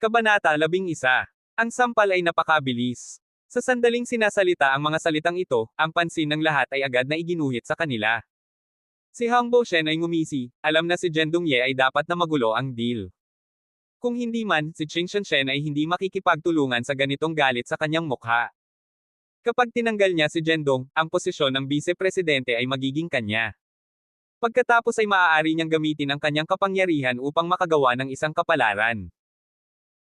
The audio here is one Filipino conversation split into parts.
Kabanata 11. Ang sampal ay napakabilis. Sa sandaling sinasalita ang mga salitang ito, ang pansin ng lahat ay agad na iginuhit sa kanila. Si Hang Bo-shen ay ngumisi, alam na si Jen Dongye ay dapat na magulo ang deal. Kung hindi man, si Qing Shen ay hindi makikipagtulungan sa ganitong galit sa kanyang mukha. Kapag tinanggal niya si Jendong, ang posisyon ng vice-presidente ay magiging kanya. Pagkatapos ay maaari niyang gamitin ang kanyang kapangyarihan upang makagawa ng isang kapalaran.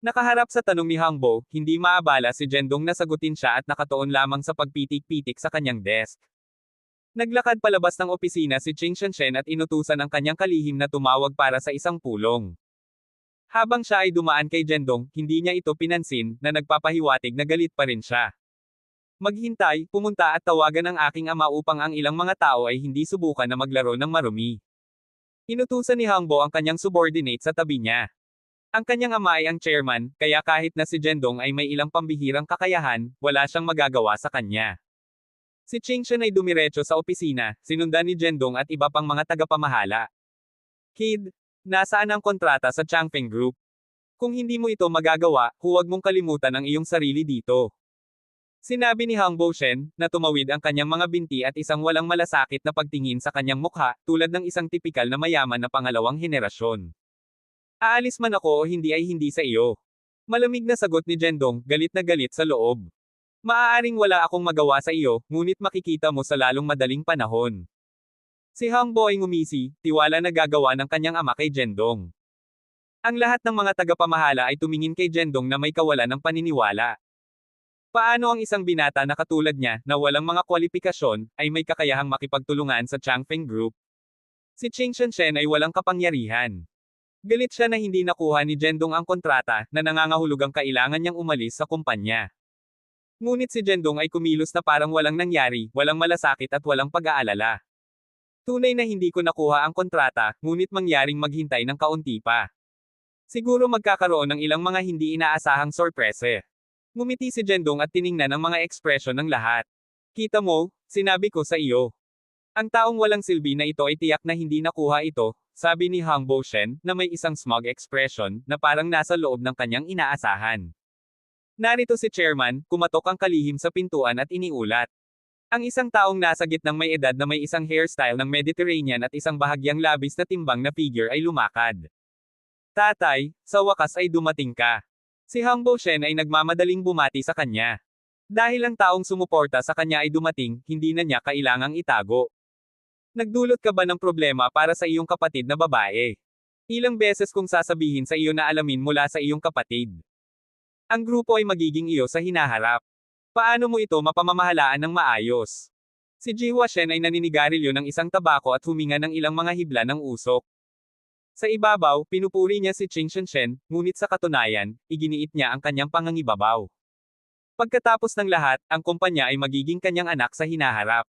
Nakaharap sa tanong ni Hang Bo, hindi maabala si Jendong na sagutin siya at nakatuon lamang sa pagpitik-pitik sa kanyang desk. Naglakad palabas ng opisina si Qing Shen at inutusan ang kanyang kalihim na tumawag para sa isang pulong. Habang siya ay dumaan kay Jendong, hindi niya ito pinansin, na nagpapahiwatig na galit pa rin siya. Maghintay, pumunta at tawagan ang aking ama upang ang ilang mga tao ay hindi subukan na maglaro ng marumi. Inutusan ni Hang Bo ang kanyang subordinate sa tabi niya. Ang kanyang ama ay ang chairman, kaya kahit na si Jendong ay may ilang pambihirang kakayahan, wala siyang magagawa sa kanya. Si Qing Shen ay dumiretso sa opisina, sinundan ni Jendong at iba pang mga tagapamahala. Kid, nasaan ang kontrata sa Changfeng Group? Kung hindi mo ito magagawa, huwag mong kalimutan ang iyong sarili dito. Sinabi ni Hang Bo-shen, na tumawid ang kanyang mga binti at isang walang malasakit na pagtingin sa kanyang mukha, tulad ng isang tipikal na mayaman na pangalawang henerasyon. Aalis man ako o hindi ay hindi sa iyo. Malamig na sagot ni Jendong, galit na galit sa loob. Maaaring wala akong magawa sa iyo, ngunit makikita mo sa lalong madaling panahon. Si Hang Bo ay ngumisi, tiwala na gagawa ng kanyang ama kay Jendong. Ang lahat ng mga tagapamahala ay tumingin kay Jendong na may kawalan ng paniniwala. Paano ang isang binata na katulad niya, na walang mga kwalifikasyon, ay may kakayahang makipagtulungan sa Changfeng Group? Si Qing Shen ay walang kapangyarihan. Galit siya na hindi nakuha ni Jendong ang kontrata, na nangangahulugang kailangan niyang umalis sa kumpanya. Ngunit si Jendong ay kumilos na parang walang nangyari, walang malasakit at walang pag-aalala. Tunay na hindi ko nakuha ang kontrata, ngunit mangyaring maghintay ng kaunti pa. Siguro magkakaroon ng ilang mga hindi inaasahang sorprese. Ngumiti si Jendong at tiningnan ang mga ekspresyon ng lahat. Kita mo, sinabi ko sa iyo. Ang taong walang silbi na ito ay tiyak na hindi nakuha ito, sabi ni Hang Bo-shen, na may isang smug expression, na parang nasa loob ng kanyang inaasahan. Narito si chairman, kumatok ang kalihim sa pintuan at iniulat. Ang isang taong nasa gitnang may edad na may isang hairstyle ng Mediterranean at isang bahagyang labis na timbang na figure ay lumakad. Tatay, sa wakas ay dumating ka. Si Hang Bo-shen ay nagmamadaling bumati sa kanya. Dahil ang taong sumuporta sa kanya ay dumating, hindi na niya kailangang itago. Nagdulot ka ba ng problema para sa iyong kapatid na babae? Ilang beses kong sasabihin sa iyo na alamin mula sa iyong kapatid. Ang grupo ay magiging iyo sa hinaharap. Paano mo ito mapamamahalaan ng maayos? Si Ji Huashen ay naninigarilyo ng isang tabako at huminga ng ilang mga hibla ng usok. Sa ibabaw, pinupuri niya si Qing Shen, ngunit sa katunayan, iginiit niya ang kanyang pangangibabaw. Pagkatapos ng lahat, ang kumpanya ay magiging kanyang anak sa hinaharap.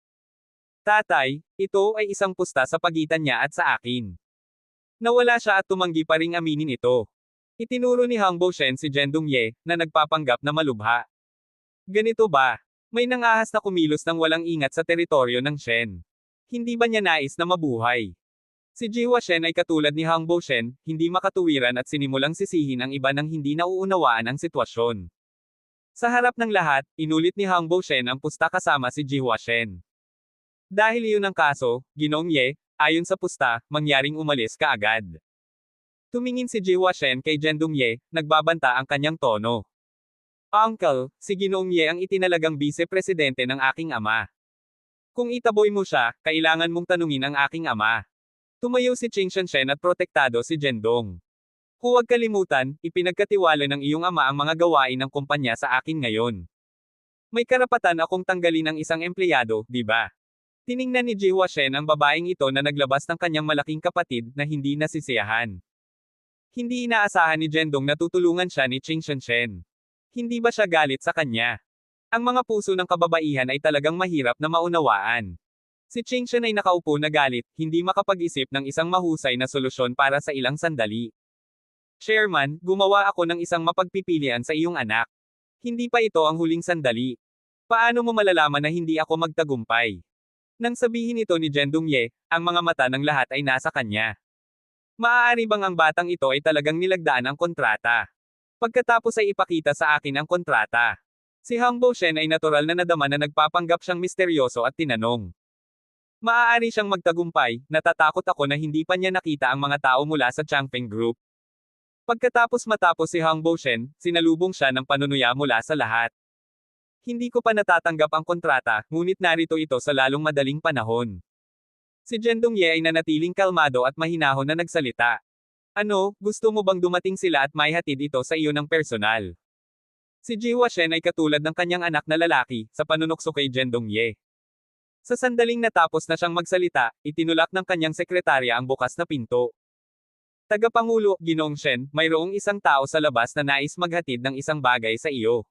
Tatay, ito ay isang pusta sa pagitan niya at sa akin. Nawala siya at tumanggi pa ring aminin ito. Itinuro ni Hang Bo-shen si Jen Dongye, na nagpapanggap na malubha. Ganito ba? May nangahas na kumilos ng walang ingat sa teritoryo ng Shen. Hindi ba niya nais na mabuhay? Si Ji Huashen ay katulad ni Hang Bo-shen, hindi makatuwiran at sinimulang sisihin ang iba nang hindi nauunawaan ang sitwasyon. Sa harap ng lahat, inulit ni Hang Bo-shen ang pusta kasama si Ji Huashen. Dahil iyon ang kaso, Ginoong Ye, ayon sa pusta, mangyaring umalis ka agad. Tumingin si Ji Huashen kay Jen Dongye, nagbabanta ang kanyang tono. Uncle, si Ginoong Ye ang itinalagang vice-presidente ng aking ama. Kung itaboy mo siya, kailangan mong tanungin ang aking ama. Tumayo si Qing Shen at protektado si Jendong. Huwag kalimutan, ipinagkatiwala ng iyong ama ang mga gawain ng kumpanya sa akin ngayon. May karapatan akong tanggalin ang isang empleyado, di ba? Tiningnan ni Ji Huashen ang babaeng ito na naglabas ng kanyang malaking kapatid na hindi nasisiyahan. Hindi inaasahan ni Jendong na tutulungan siya ni Qing Shen. Hindi ba siya galit sa kanya? Ang mga puso ng kababaihan ay talagang mahirap na maunawaan. Si Qing Shen ay nakaupo na galit, hindi makapag-isip ng isang mahusay na solusyon para sa ilang sandali. Chairman, gumawa ako ng isang mapagpipilian sa iyong anak. Hindi pa ito ang huling sandali. Paano mo malalaman na hindi ako magtagumpay? Nang sabihin ito ni Jen Dongye, ang mga mata ng lahat ay nasa kanya. Maaari bang ang batang ito ay talagang nilagdaan ang kontrata? Pagkatapos ay ipakita sa akin ang kontrata. Si Hang Bo-shen ay natural na nadama na nagpapanggap siyang misteryoso at tinanong. Maaari siyang magtagumpay, natatakot ako na hindi pa niya nakita ang mga tao mula sa Changpeng Group. Matapos si Hang Bo-shen, sinalubong siya ng panunuya mula sa lahat. Hindi ko pa natatanggap ang kontrata, ngunit narito ito sa lalong madaling panahon. Si Jen Dongye ay nanatiling kalmado at mahinahon na nagsalita. Ano, gusto mo bang dumating sila at maihatid ito sa iyo ng personal? Si Ji Huashen ay katulad ng kanyang anak na lalaki, sa panunokso kay Jen Dongye. Sa sandaling natapos na siyang magsalita, itinulak ng kanyang sekretarya ang bukas na pinto. Tagapangulo, Ginoong Shen, mayroong isang tao sa labas na nais maghatid ng isang bagay sa iyo.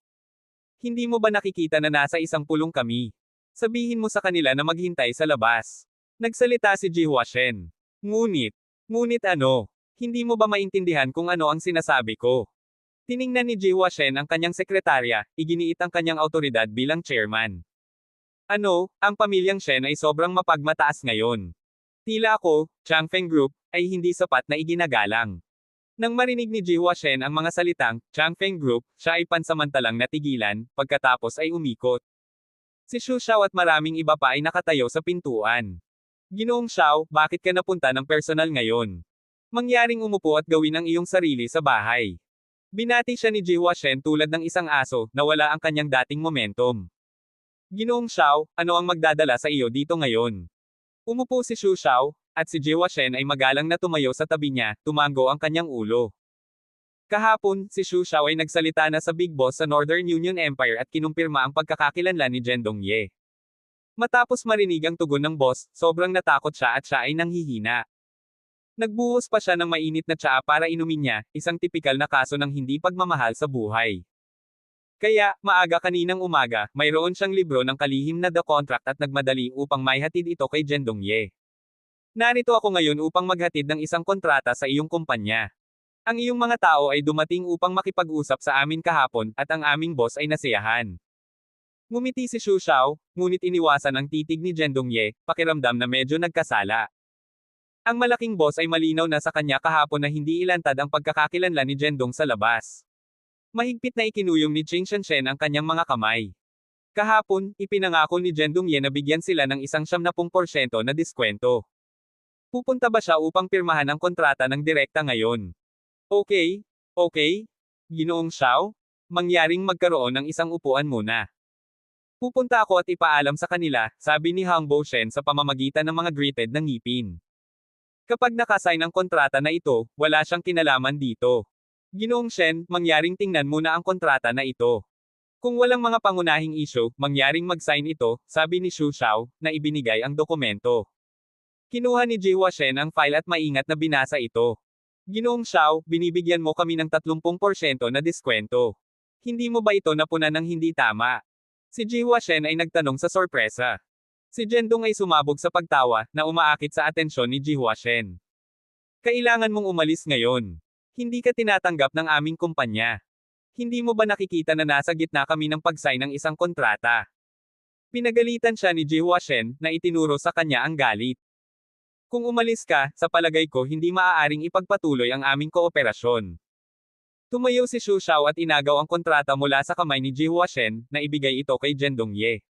Hindi mo ba nakikita na nasa isang pulong kami? Sabihin mo sa kanila na maghintay sa labas. Nagsalita si Ji Huashen. Ngunit ano? Hindi mo ba maintindihan kung ano ang sinasabi ko? Tiningnan ni Ji Huashen ang kanyang sekretarya, iginiit ang kanyang autoridad bilang chairman. Ano, ang pamilyang Shen ay sobrang mapagmataas ngayon. Tila ako, Changfeng Group, ay hindi sapat na iginagalang. Nang marinig ni Ji Huashen ang mga salitang, Changfeng Group, siya ay pansamantalang natigilan, pagkatapos ay umikot. Si Xu Xiao at maraming iba pa ay nakatayo sa pintuan. Ginoong Xiao, bakit ka napunta ng personal ngayon? Mangyaring umupo at gawin ang iyong sarili sa bahay. Binati siya ni Ji Huashen tulad ng isang aso, na wala ang kanyang dating momentum. Ginoong Xiao, ano ang magdadala sa iyo dito ngayon? Umupo si Xu Xiao, at si Ji Huashen ay magalang na tumayo sa tabi niya, tumango ang kanyang ulo. Kahapon, si Xu Xiao ay nagsalita na sa Big Boss sa Northern Union Empire at kinumpirma ang pagkakakilanlan ni Jen Dongye. Matapos marinig ang tugon ng boss, sobrang natakot siya at siya ay nanghihina. Nagbuhos pa siya ng mainit na tsaa para inumin niya, isang tipikal na kaso ng hindi pagmamahal sa buhay. Kaya, maaga kaninang umaga, mayroon siyang libro ng kalihim na The Contract at nagmadali upang maihatid ito kay Jen Dongye. Narito ako ngayon upang maghatid ng isang kontrata sa iyong kumpanya. Ang iyong mga tao ay dumating upang makipag-usap sa amin kahapon, at ang aming boss ay nasiyahan. Ngumiti si Xu Xiao, ngunit iniwasan ang titig ni Jen Dongye, pakiramdam na medyo nagkasala. Ang malaking boss ay malinaw na sa kanya kahapon na hindi ilantad ang pagkakakilanlan ni Jen Dong sa labas. Mahigpit na ikinuyong ni Qing Shenshen ang kanyang mga kamay. Kahapon, ipinangako ni Jen Dongye na bigyan sila ng isang 70% na diskwento. Pupunta ba siya upang pirmahan ang kontrata ng direkta ngayon? Okay. Ginoong Xiao? Mangyaring magkaroon ng isang upuan muna. Pupunta ako at ipaalam sa kanila, sabi ni Hang Bo-shen sa pamamagitan ng mga greeted na ngipin. Kapag nakasign ang kontrata na ito, wala siyang kinalaman dito. Ginoong Shen, mangyaring tingnan muna ang kontrata na ito. Kung walang mga pangunahing issue, mangyaring mag-sign ito, sabi ni Xu Xiao, na ibinigay ang dokumento. Kinuha ni Ji Huashen ang file at maingat na binasa ito. Ginoong Xiao, binibigyan mo kami ng 30% na diskwento. Hindi mo ba ito napunan ng hindi tama? Si Ji Huashen ay nagtanong sa sorpresa. Si Jen Dong ay sumabog sa pagtawa, na umaakit sa atensyon ni Ji Huashen. Kailangan mong umalis ngayon. Hindi ka tinatanggap ng aming kumpanya. Hindi mo ba nakikita na nasa gitna kami ng pag-sign ng isang kontrata? Pinagalitan siya ni Ji Huashen, na itinuro sa kanya ang galit. Kung umalis ka, sa palagay ko hindi maaaring ipagpatuloy ang aming kooperasyon. Tumayo si Xu Xiao at inagaw ang kontrata mula sa kamay ni Ji Huashen, na ibigay ito kay Jen Dongye.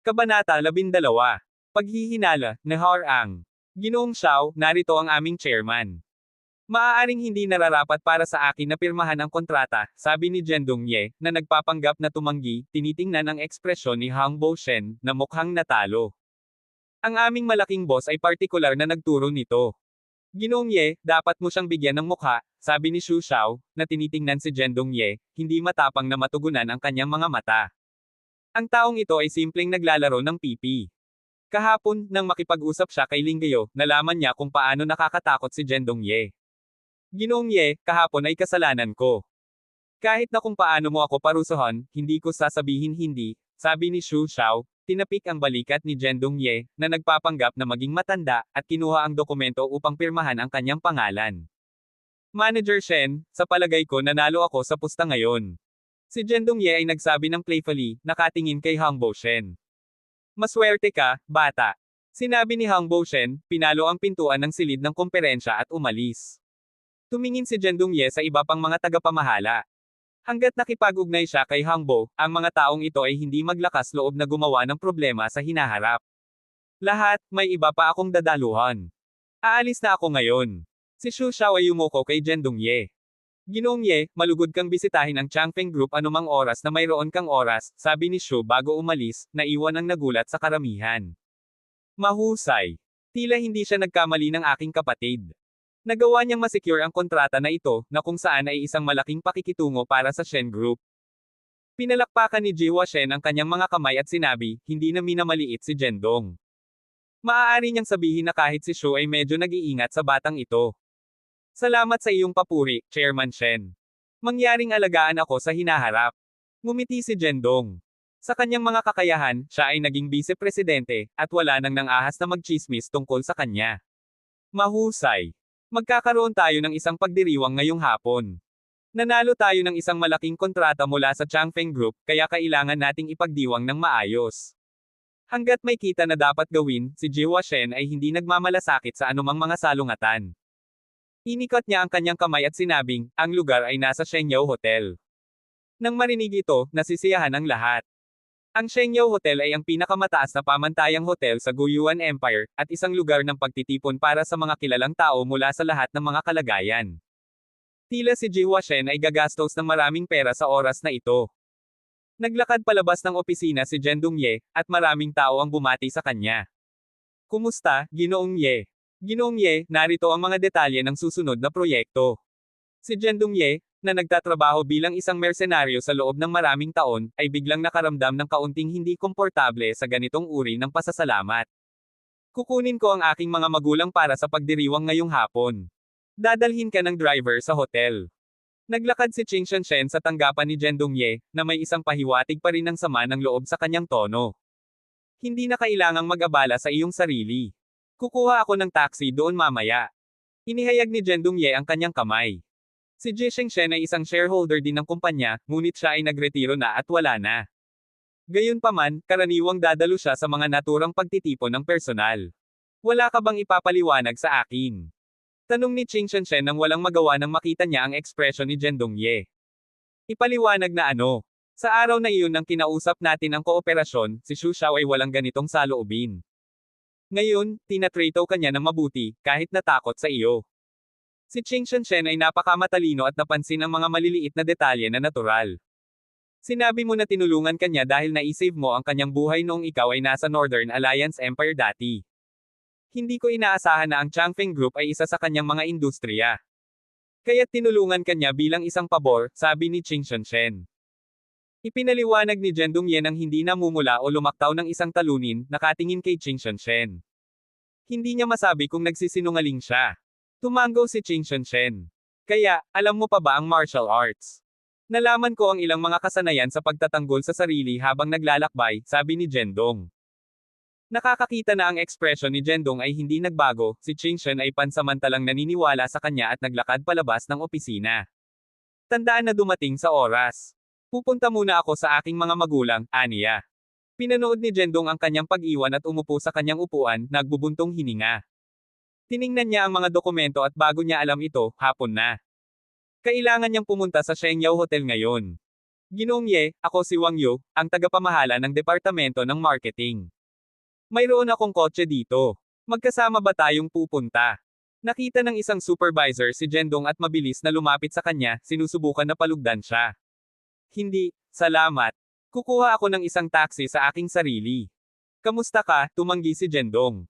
Kabanata 12. Paghihinala, ni Har-ang. Ginoong Xiao, narito ang aming chairman. Maaaring hindi nararapat para sa akin na pirmahan ang kontrata, sabi ni Jen Dongye, na nagpapanggap na tumanggi, tinitingnan ang ekspresyon ni Hang Bo-shen, na mukhang natalo. Ang aming malaking boss ay partikular na nagturo nito. Ginoong Ye, dapat mo siyang bigyan ng mukha, sabi ni Xu Xiao, na tinitingnan si Jen Dongye, hindi matapang na matugunan ang kanyang mga mata. Ang taong ito ay simpleng naglalaro ng pipi. Kahapon, nang makipag-usap siya kay Linggayo, nalaman niya kung paano nakakatakot si Jen Dongye. Ginoong Ye, kahapon ay kasalanan ko. Kahit na kung paano mo ako parusahan, hindi ko sasabihin hindi, sabi ni Xu Xiao. Tinapik ang balikat ni Jen Dongye, na nagpapanggap na maging matanda, at kinuha ang dokumento upang pirmahan ang kanyang pangalan. Manager Shen, sa palagay ko nanalo ako sa pusta ngayon. Si Jen Dongye ay nagsabi ng playfully, nakatingin kay Hang Bo-shen. Maswerte ka, bata. Sinabi ni Hang Bo-shen, pinalo ang pintuan ng silid ng komperensya at umalis. Tumingin si Jen Dongye sa iba pang mga tagapamahala. Hanggat nakipag-ugnay siya kay Hangbo, ang mga taong ito ay hindi maglakas loob na gumawa ng problema sa hinaharap. Lahat, may iba pa akong dadaluhan. Aalis na ako ngayon. Si Xu Xiao ay yumuko kay Jendong Ye. Ginoong Ye, malugod kang bisitahin ang Changfeng Group anumang oras na mayroon kang oras, sabi ni Xu bago umalis, naiwan ang nagulat sa karamihan. Mahusay. Tila hindi siya nagkamali ng aking kapatid. Nagawa niyang masecure ang kontrata na ito, na kung saan ay isang malaking pakikitungo para sa Shen Group. Pinalakpakan ni Ji Huashen ang kanyang mga kamay at sinabi, hindi na minamaliit si Jendong. Maaari niyang sabihin na kahit si Xu ay medyo nag-iingat sa batang ito. Salamat sa iyong papuri, Chairman Shen. Mangyaring alagaan ako sa hinaharap. Ngumiti si Jendong. Sa kanyang mga kakayahan, siya ay naging vice-presidente, at wala nang nang-ahas na magchismis tungkol sa kanya. Mahusay. Magkakaroon tayo ng isang pagdiriwang ngayong hapon. Nanalo tayo ng isang malaking kontrata mula sa Changfeng Group, kaya kailangan nating ipagdiwang ng maayos. Hanggat may kita na dapat gawin, si Ji Huashen ay hindi nagmamalasakit sa anumang mga salungatan. Inikot niya ang kanyang kamay at sinabing, ang lugar ay nasa Shenyao Hotel. Nang marinig ito, nasisiyahan ang lahat. Ang Shenyao Hotel ay ang pinakamataas na pamantayang hotel sa Guyuan Empire, at isang lugar ng pagtitipon para sa mga kilalang tao mula sa lahat ng mga kalagayan. Tila si Ji Huashen ay gagastos ng maraming pera sa oras na ito. Naglakad palabas ng opisina si Jendong Ye, at maraming tao ang bumati sa kanya. Kumusta, Ginoong Ye? Ginoong Ye, narito ang mga detalye ng susunod na proyekto. Si Jendong Ye, na nagtatrabaho bilang isang mersenaryo sa loob ng maraming taon, ay biglang nakaramdam ng kaunting hindi komportable sa ganitong uri ng pasasalamat. Kukunin ko ang aking mga magulang para sa pagdiriwang ngayong hapon. Dadalhin ka ng driver sa hotel. Naglakad si Qing Shen sa tanggapan ni Jendong Ye, na may isang pahiwatig pa rin ng sama ng loob sa kanyang tono. Hindi na kailangang mag-abala sa iyong sarili. Kukuha ako ng taxi doon mamaya. Inihayag ni Jendong Ye ang kanyang kamay. Si Ji Shengshen ay isang shareholder din ng kumpanya, ngunit siya ay nagretiro na at wala na. Gayunpaman, karaniwang dadalo siya sa mga naturang pagtitipon ng personal. Wala ka bang ipapaliwanag sa akin? Tanong ni Qing Shen nang walang magawa nang makita niya ang ekspresyon ni Jendong Ye. Ipaliwanag na ano? Sa araw na iyon nang kinausap natin ang kooperasyon, si Xu Xiao ay walang ganitong saloobin. Ngayon, tinatrato kanya ng mabuti, kahit natakot sa iyo. Si Qing Shen ay napakamatalino at napansin ang mga maliliit na detalye na natural. Sinabi mo na tinulungan kanya dahil naisave mo ang kanyang buhay noong ikaw ay nasa Northern Alliance Empire dati. Hindi ko inaasahan na ang Changfeng Group ay isa sa kanyang mga industriya. Kaya't tinulungan kanya bilang isang pabor, sabi ni Qing Shen. Ipinaliwanag ni Jendong Ye nang hindi namumula o lumaktaw ng isang talunin, nakatingin kay Qing Shen. Hindi niya masabi kung nagsisinungaling siya. Tumango si Qing Shen. Kaya, alam mo pa ba ang martial arts? Nalaman ko ang ilang mga kasanayan sa pagtatanggol sa sarili habang naglalakbay, sabi ni Jendong. Nakakakita na ang ekspresyon ni Jendong ay hindi nagbago, si Qing Shen ay pansamantalang naniniwala sa kanya at naglakad palabas ng opisina. Tandaan na dumating sa oras. Pupunta muna ako sa aking mga magulang, aniya. Pinanood ni Jendong ang kanyang pag-iwan at umupo sa kanyang upuan, nagbubuntong hininga. Tiningnan niya ang mga dokumento at bago niya alam ito, hapon na. Kailangan niyang pumunta sa Shenyao Hotel ngayon. Ginoong Ye, ako si Wang Yu, ang tagapamahala ng Departamento ng Marketing. Mayroon akong kotse dito. Magkasama ba tayong pupunta? Nakita ng isang supervisor si Jendong at mabilis na lumapit sa kanya, sinusubukan na palugdan siya. Hindi, salamat. Kukuha ako ng isang taxi sa aking sarili. Kamusta ka? Tumanggi si Jendong.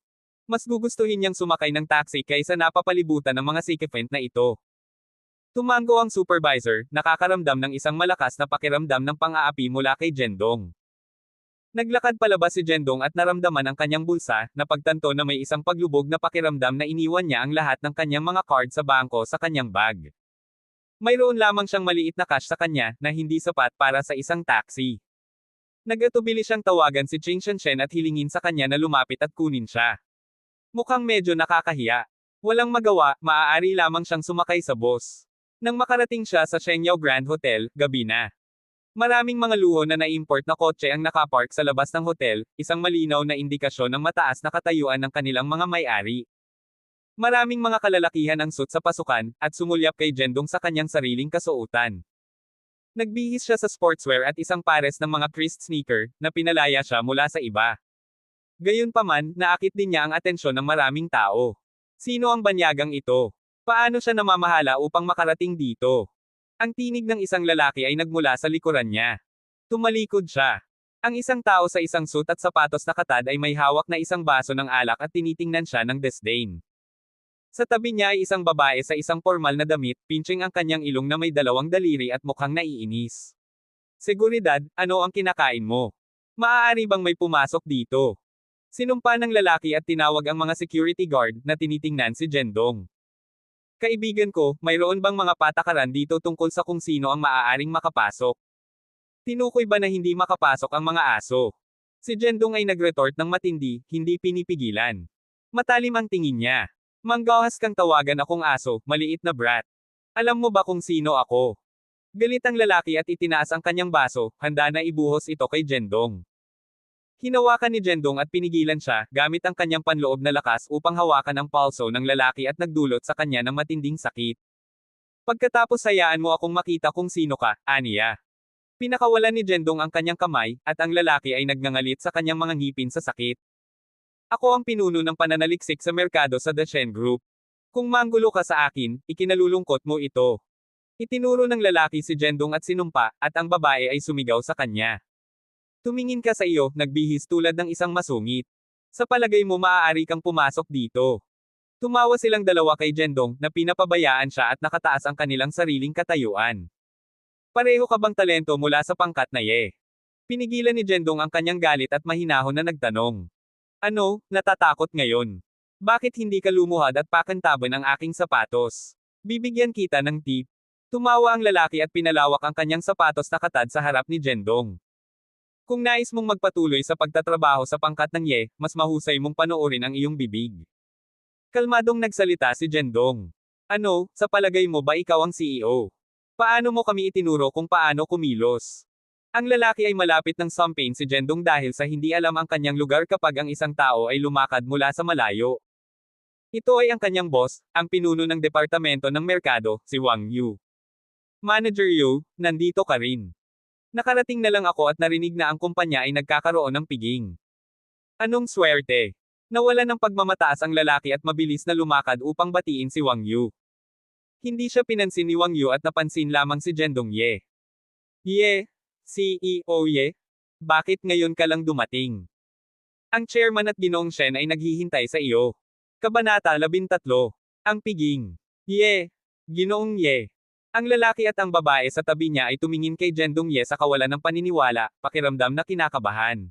Mas gugustuhin niyang sumakay ng taxi kaysa napapalibutan ng mga sycophant na ito. Tumango ang supervisor, nakakaramdam ng isang malakas na pakiramdam ng pang-aapi mula kay Jendong. Naglakad palabas si Jendong at naramdaman ang kanyang bulsa, na pagtanto na may isang paglubog na pakiramdam na iniwan niya ang lahat ng kanyang mga card sa bangko sa kanyang bag. Mayroon lamang siyang maliit na cash sa kanya, na hindi sapat para sa isang taxi. Nagatubili siyang tawagan si Qing Shen at hilingin sa kanya na lumapit at kunin siya. Mukhang medyo nakakahiya. Walang magawa, maaari lamang siyang sumakay sa bus. Nang makarating siya sa Shenyao Grand Hotel, gabi na. Maraming mga luho na na-import na kotse ang nakapark sa labas ng hotel, isang malinaw na indikasyon ng mataas na katayuan ng kanilang mga may-ari. Maraming mga kalalakihan ang suit sa pasukan, at sumulyap kay Jendong sa kanyang sariling kasuotan. Nagbihis siya sa sportswear at isang pares ng mga creased sneaker, na pinalaya siya mula sa iba. Gayunpaman, naakit din niya ang atensyon ng maraming tao. Sino ang banyagang ito? Paano siya namamahala upang makarating dito? Ang tinig ng isang lalaki ay nagmula sa likuran niya. Tumalikod siya. Ang isang tao sa isang suit at sapatos na katad ay may hawak na isang baso ng alak at tinitingnan siya ng disdain. Sa tabi niya ay isang babae sa isang formal na damit, pinching ang kanyang ilong na may dalawang daliri at mukhang naiinis. Seguridad, ano ang kinakain mo? Maaari bang may pumasok dito? Sinumpa ng lalaki at tinawag ang mga security guard na tinitingnan si Jendong. Kaibigan ko, mayroon bang mga patakaran dito tungkol sa kung sino ang maaaring makapasok? Tinukoy ba na hindi makapasok ang mga aso? Si Jendong ay nagretort ng matindi, hindi pinipigilan. Matalim ang tingin niya. Manggahas kang tawagan akong aso, maliit na brat. Alam mo ba kung sino ako? Galit ang lalaki at itinaas ang kanyang baso, handa na ibuhos ito kay Jendong. Hinawakan ni Jendong at pinigilan siya, gamit ang kanyang panloob na lakas upang hawakan ang palso ng lalaki at nagdulot sa kanya ng matinding sakit. Pagkatapos hayaan mo akong makita kung sino ka, aniya. Pinakawalan ni Jendong ang kanyang kamay, at ang lalaki ay nagngangalit sa kanyang mga ngipin sa sakit. Ako ang pinuno ng pananaliksik sa merkado sa The Shen Group. Kung manggulo ka sa akin, ikinalulungkot mo ito. Itinuro ng lalaki si Jendong at sinumpa, at ang babae ay sumigaw sa kanya. Tumingin ka sa iyo, nagbihis tulad ng isang masungit. Sa palagay mo maaari kang pumasok dito. Tumawa silang dalawa kay Jendong, na pinapabayaan siya at nakataas ang kanilang sariling katayuan. Pareho ka bang talento mula sa pangkat na Ye? Pinigilan ni Jendong ang kanyang galit at mahinahon na nagtanong. Ano, natatakot ngayon? Bakit hindi ka lumuhad at pakantaban ang aking sapatos? Bibigyan kita ng tip. Tumawa ang lalaki at pinalawak ang kanyang sapatos na katad sa harap ni Jendong. Kung nais mong magpatuloy sa pagtatrabaho sa pangkat ng Ye, mas mahusay mong panoorin ang iyong bibig. Kalmadong nagsalita si Jendong. Ano, sa palagay mo ba ikaw ang CEO? Paano mo kami itinuro kung paano kumilos? Ang lalaki ay malapit ng sampain si Jendong dahil sa hindi alam ang kanyang lugar kapag ang isang tao ay lumakad mula sa malayo. Ito ay ang kanyang boss, ang pinuno ng departamento ng merkado, si Wang Yu. Manager Yu, nandito ka rin. Nakarating na lang ako at narinig na ang kumpanya ay nagkakaroon ng piging. Anong swerte? Nawala ng pagmamataas ang lalaki at mabilis na lumakad upang batiin si Wang Yu. Hindi siya pinansin ni Wang Yu at napansin lamang si Jendong Ye. Ye, CEO Ye? Bakit ngayon ka lang dumating? Ang chairman at Ginoong Shen ay naghihintay sa iyo. Kabanata 13. Ang piging. Ye. Ginoong Ye. Ang lalaki at ang babae sa tabi niya ay tumingin kay Jendong Ye sa kawalan ng paniniwala, pakiramdam na kinakabahan.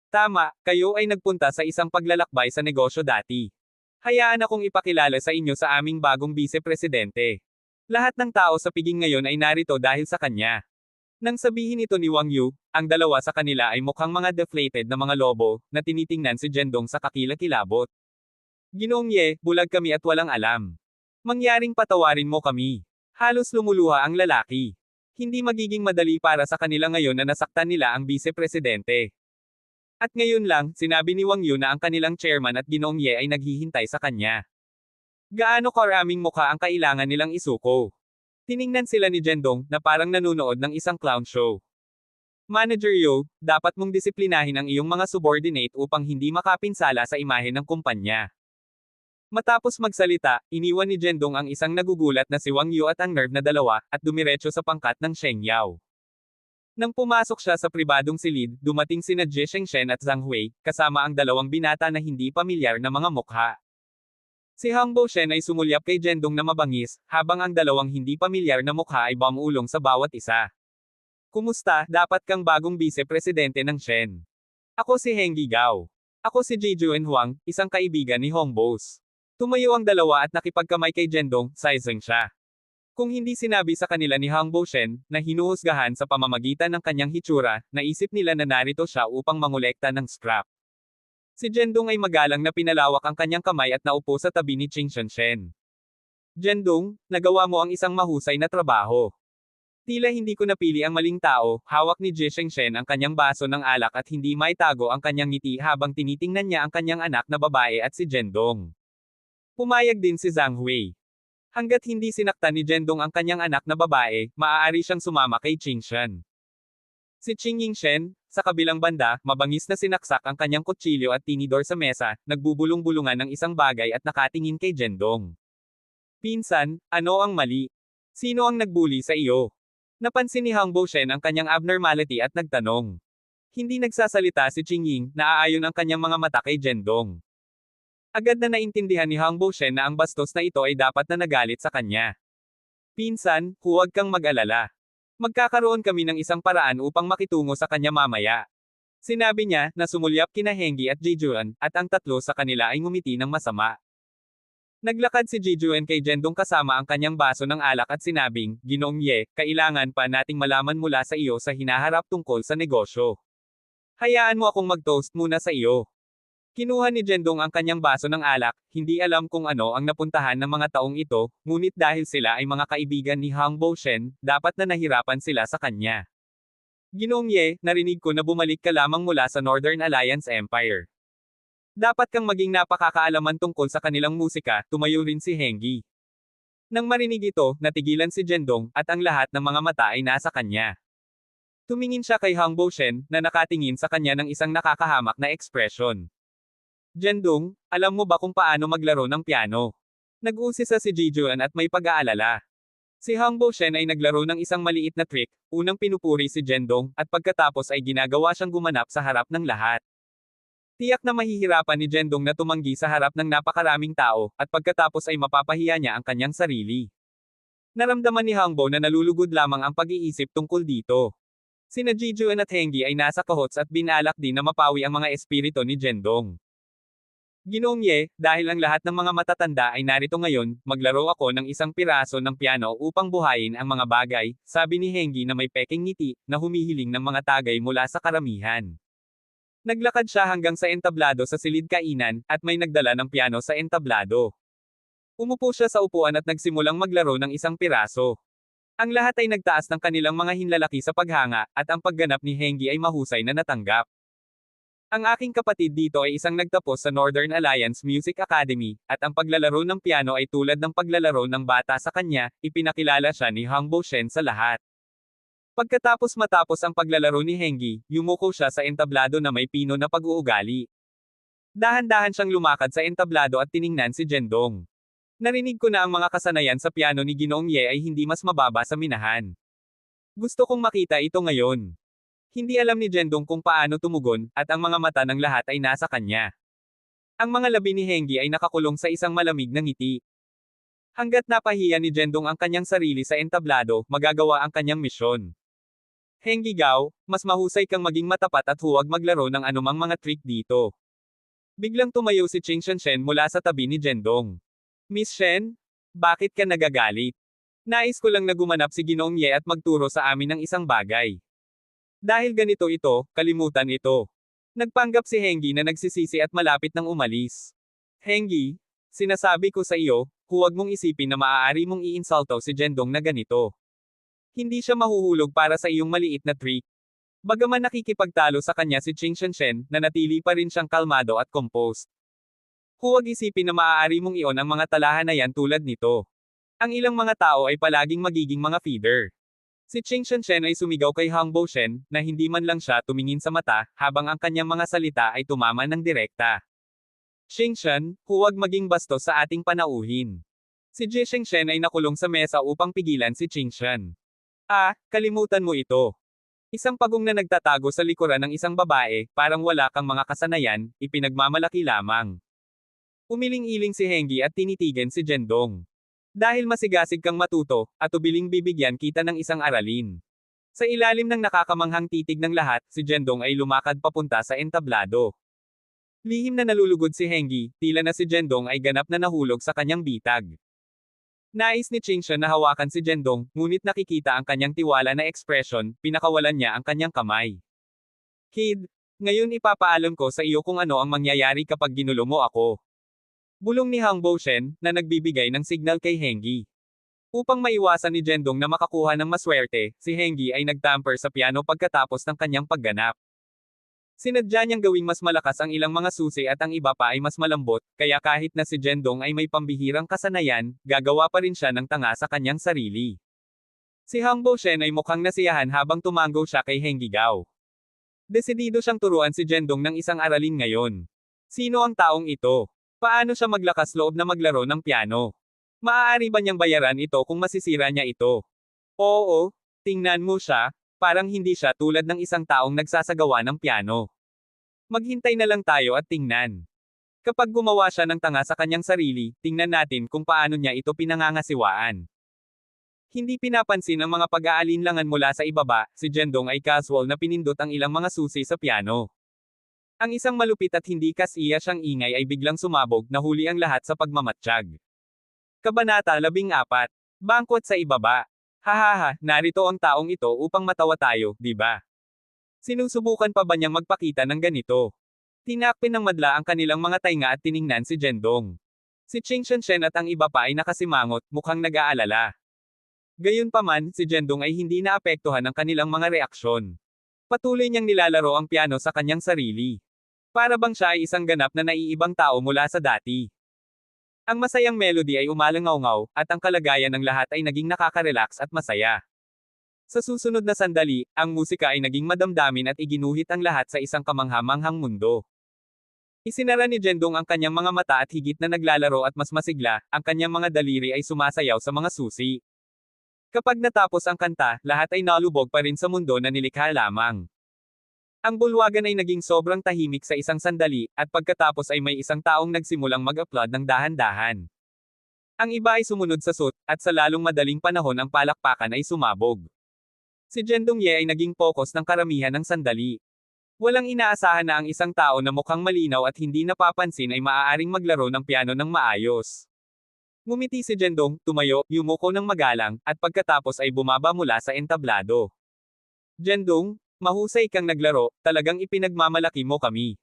Tama, kayo ay nagpunta sa isang paglalakbay sa negosyo dati. Hayaan akong ipakilala sa inyo sa aming bagong vice-presidente. Lahat ng tao sa piging ngayon ay narito dahil sa kanya. Nang sabihin ito ni Wang Yu, ang dalawa sa kanila ay mukhang mga deflated na mga lobo, na tinitingnan si Jendong sa kakilakilabot. Ginoong Ye, bulag kami at walang alam. Mangyaring patawarin mo kami. Halos lumuluha ang lalaki. Hindi magiging madali para sa kanila ngayon na nasaktan nila ang vice-presidente. At ngayon lang, sinabi ni Wang Yu na ang kanilang chairman at Ginoong Ye ay naghihintay sa kanya. Gaano karaming mukha ang kailangan nilang isuko? Tiningnan sila ni Jendong, na parang nanunood ng isang clown show. Manager Yu, dapat mong disiplinahin ang iyong mga subordinate upang hindi makapinsala sa imahe ng kumpanya. Matapos magsalita, iniwan ni Jendong ang isang nagugulat na si Wang Yu at ang nerve na dalawa, at dumiretso sa pangkat ng Sheng Yao. Nang pumasok siya sa pribadong silid, dumating sina Jie Shengshen at Zhang Hui, kasama ang dalawang binata na hindi pamilyar na mga mukha. Si Hang Boushen ay sumulyap kay Jendong na mabangis, habang ang dalawang hindi pamilyar na mukha ay bumulong sa bawat isa. Kumusta, dapat kang bagong vice-presidente ng Shen. Ako si Heng Gigao. Ako si Jijuen Huang, isang kaibigan ni Hong Bos. Tumayo ang dalawa at nakipagkamay kay Jendong, sizing siya. Kung hindi sinabi sa kanila ni Hang Boushen, na hinuhusgahan sa pamamagitan ng kanyang hitsura, naisip nila na narito siya upang mangolekta ng scrap. Si Jendong ay magalang na pinalawak ang kanyang kamay at naupo sa tabi ni Qing Shenshen. Jendong, nagawa mo ang isang mahusay na trabaho. Tila hindi ko napili ang maling tao, hawak ni Jie Shengshen ang kanyang baso ng alak at hindi maitago ang kanyang ngiti habang tinitingnan niya ang kanyang anak na babae at si Jendong. Pumayag din si Zhang Hui. Hanggat hindi sinaktan ni Jendong ang kanyang anak na babae, maaari siyang sumama kay Qingshan. Si Qing Yingshen, sa kabilang banda, mabangis na sinaksak ang kanyang kutsilyo at tinidor sa mesa, nagbubulong-bulungan ng isang bagay at nakatingin kay Jendong. Pinsan, ano ang mali? Sino ang nagbuli sa iyo? Napansin ni Hang Boushen ang kanyang abnormality at nagtanong. Hindi nagsasalita si Qing Ying, naaayon ang kanyang mga mata kay Jendong. Agad na naintindihan ni Hang Boushen na ang bastos na ito ay dapat na nagalit sa kanya. Pinsan, huwag kang mag-alala. Magkakaroon kami ng isang paraan upang makitungo sa kanya mamaya. Sinabi niya, na sumulyap kina Henggi at Jijuan, at ang tatlo sa kanila ay ngumiti ng masama. Naglakad si Jijuan kay Jendong kasama ang kanyang baso ng alak at sinabing, Ginoong Ye, kailangan pa nating malaman mula sa iyo sa hinaharap tungkol sa negosyo. Hayaan mo akong mag-toast muna sa iyo. Kinuha ni Jendong ang kanyang baso ng alak, hindi alam kung ano ang napuntahan ng mga taong ito, ngunit dahil sila ay mga kaibigan ni Hang Boushen, dapat na nahirapan sila sa kanya. Ginoong Ye, narinig ko na bumalik ka lamang mula sa Northern Alliance Empire. Dapat kang maging napakakaalaman tungkol sa kanilang musika, tumayo rin si Henggi. Nang marinig ito, natigilan si Jendong, at ang lahat ng mga mata ay nasa kanya. Tumingin siya kay Hang Boushen, na nakatingin sa kanya ng isang nakakahamak na ekspresyon. Jendong, alam mo ba kung paano maglaro ng piano? Nag-uusisa si Jijuan at may pag-aalala. Si Hang Boushen ay naglaro ng isang maliit na trick, unang pinupuri si Jendong, at pagkatapos ay ginagawa siyang gumanap sa harap ng lahat. Tiyak na mahihirapan ni Jendong na tumanggi sa harap ng napakaraming tao, at pagkatapos ay mapapahiya niya ang kanyang sarili. Naramdaman ni Hang Bo na nalulugod lamang ang pag-iisip tungkol dito. Sina Jijuan at Henggi ay nasa kahots at binalak din na mapawi ang mga espiritu ni Jendong. Ginoong Ye, dahil ang lahat ng mga matatanda ay narito ngayon, maglaro ako ng isang piraso ng piano upang buhayin ang mga bagay, sabi ni Henggi na may peking ngiti, na humihiling ng mga tagay mula sa karamihan. Naglakad siya hanggang sa entablado sa silid kainan, at may nagdala ng piano sa entablado. Umupo siya sa upuan at nagsimulang maglaro ng isang piraso. Ang lahat ay nagtaas ng kanilang mga hinlalaki sa paghanga, at ang pagganap ni Henggi ay mahusay na natanggap. Ang aking kapatid dito ay isang nagtapos sa Northern Alliance Music Academy, at ang paglalaro ng piano ay tulad ng paglalaro ng bata sa kanya, ipinakilala siya ni Hang Boushen sa lahat. Matapos ang paglalaro ni Henggi, yumuko siya sa entablado na may pino na pag-uugali. Dahan-dahan siyang lumakad sa entablado at tiningnan si Jendong. Narinig ko na ang mga kasanayan sa piano ni Ginoong Ye ay hindi mas mababa sa minahan. Gusto kong makita ito ngayon. Hindi alam ni Jendong kung paano tumugon, at ang mga mata ng lahat ay nasa kanya. Ang mga labi ni Henggi ay nakakulong sa isang malamig na ngiti. Hanggat napahiya ni Jendong ang kanyang sarili sa entablado, magagawa ang kanyang misyon. Henggi Gao, mas mahusay kang maging matapat at huwag maglaro ng anumang mga trick dito. Biglang tumayo si Qing Shen mula sa tabi ni Jendong. Miss Shen? Bakit ka nagagalit? Nais ko lang na gumanap si Ginoong Ye at magturo sa amin ng isang bagay. Dahil ganito ito, kalimutan ito. Nagpanggap si Henggi na nagsisisi at malapit nang umalis. Henggi, sinasabi ko sa iyo, huwag mong isipin na maaari mong iinsulto si Jendong na ganito. Hindi siya mahuhulog para sa iyong maliit na trick. Bagaman nakikipagtalo sa kanya si Qing Shen, nanatili pa rin siyang kalmado at composed. Huwag isipin na maaari mong iyon ang mga talahan na yan tulad nito. Ang ilang mga tao ay palaging magiging mga feeder. Si Qing Shen ay sumigaw kay Hang Boushen, na hindi man lang siya tumingin sa mata, habang ang kanyang mga salita ay tumama ng direkta. Qing Shen, huwag maging bastos sa ating panauhin. Si Ji Shen ay nakulong sa mesa upang pigilan si Qing Shen. Kalimutan mo ito. Isang pagong na nagtatago sa likuran ng isang babae, parang wala kang mga kasanayan, ipinagmamalaki lamang. Umiling-iling si Henggi at tinitigan si Jendong. Dahil masigasig kang matuto, at ubiling bibigyan kita ng isang aralin. Sa ilalim ng nakakamanghang titig ng lahat, si Jendong ay lumakad papunta sa entablado. Lihim na nalulugod si Henggi, tila na si Jendong ay ganap na nahulog sa kanyang bitag. Nais ni Qing Shen na hawakan si Jendong, ngunit nakikita ang kanyang tiwala na ekspresyon, pinakawalan niya ang kanyang kamay. Kid, ngayon ipapaalam ko sa iyo kung ano ang mangyayari kapag ginulo mo ako. Bulong ni Hang Boushen, na nagbibigay ng signal kay Henggi. Upang maiwasan ni Jendong na makakuha ng maswerte, si Henggi ay nagtamper sa piano pagkatapos ng kanyang pagganap. Sinadya niyang gawing mas malakas ang ilang mga susi at ang iba pa ay mas malambot, kaya kahit na si Jendong ay may pambihirang kasanayan, gagawa pa rin siya ng tanga sa kanyang sarili. Si Hang Shen ay mukhang nasiyahan habang tumango siya kay Heng Gigao. Desidido siyang turuan si Jendong ng isang aralin ngayon. Sino ang taong ito? Paano siya maglakas loob na maglaro ng piano? Maaari ba niyang bayaran ito kung masisira niya ito? Oo, tingnan mo siya, parang hindi siya tulad ng isang taong nagsasagawa ng piano. Maghintay na lang tayo at tingnan. Kapag gumawa siya ng tanga sa kanyang sarili, tingnan natin kung paano niya ito pinangangasiwaan. Hindi pinapansin ang mga pag-aalinlangan mula sa ibaba, si Jendong ay casual na pinindot ang ilang mga susi sa piano. Ang isang malupit at hindi kasiya siyang ingay ay biglang sumabog, nahuli ang lahat sa pagmamatsyag. Kabanata 14. Bangkwat sa ibaba. Hahaha, narito ang taong ito upang matawa tayo, di ba? Sinusubukan pa ba niyang magpakita ng ganito? Tinakpin ng madla ang kanilang mga tainga at tiningnan si Jendong. Si Ching Shen at ang iba pa ay nakasimangot, mukhang nag-aalala. Gayunpaman, si Jendong ay hindi naapektuhan ng kanilang mga reaksyon. Patuloy niyang nilalaro ang piano sa kanyang sarili. Para bang siya ay isang ganap na naiibang tao mula sa dati. Ang masayang melody ay umalangaw-ngaw, at ang kalagayan ng lahat ay naging nakaka-relax at masaya. Sa susunod na sandali, ang musika ay naging madamdamin at iginuhit ang lahat sa isang kamangha-manghang mundo. Isinara ni Jendong ang kanyang mga mata at higit na naglalaro at mas masigla, ang kanyang mga daliri ay sumasayaw sa mga susi. Kapag natapos ang kanta, lahat ay nalubog pa rin sa mundo na nilikha lamang. Ang bulwagan ay naging sobrang tahimik sa isang sandali, at pagkatapos ay may isang taong nagsimulang mag-applaud ng dahan-dahan. Ang iba ay sumunod sa suit, at sa lalong madaling panahon ang palakpakan ay sumabog. Si Jendong Ye ay naging focus ng karamihan ng sandali. Walang inaasahan na ang isang tao na mukhang malinaw at hindi napapansin ay maaaring maglaro ng piano ng maayos. Ngumiti si Jendong, tumayo, yumuko ng magalang, at pagkatapos ay bumaba mula sa entablado. Jendong, mahusay kang naglaro, talagang ipinagmamalaki mo kami.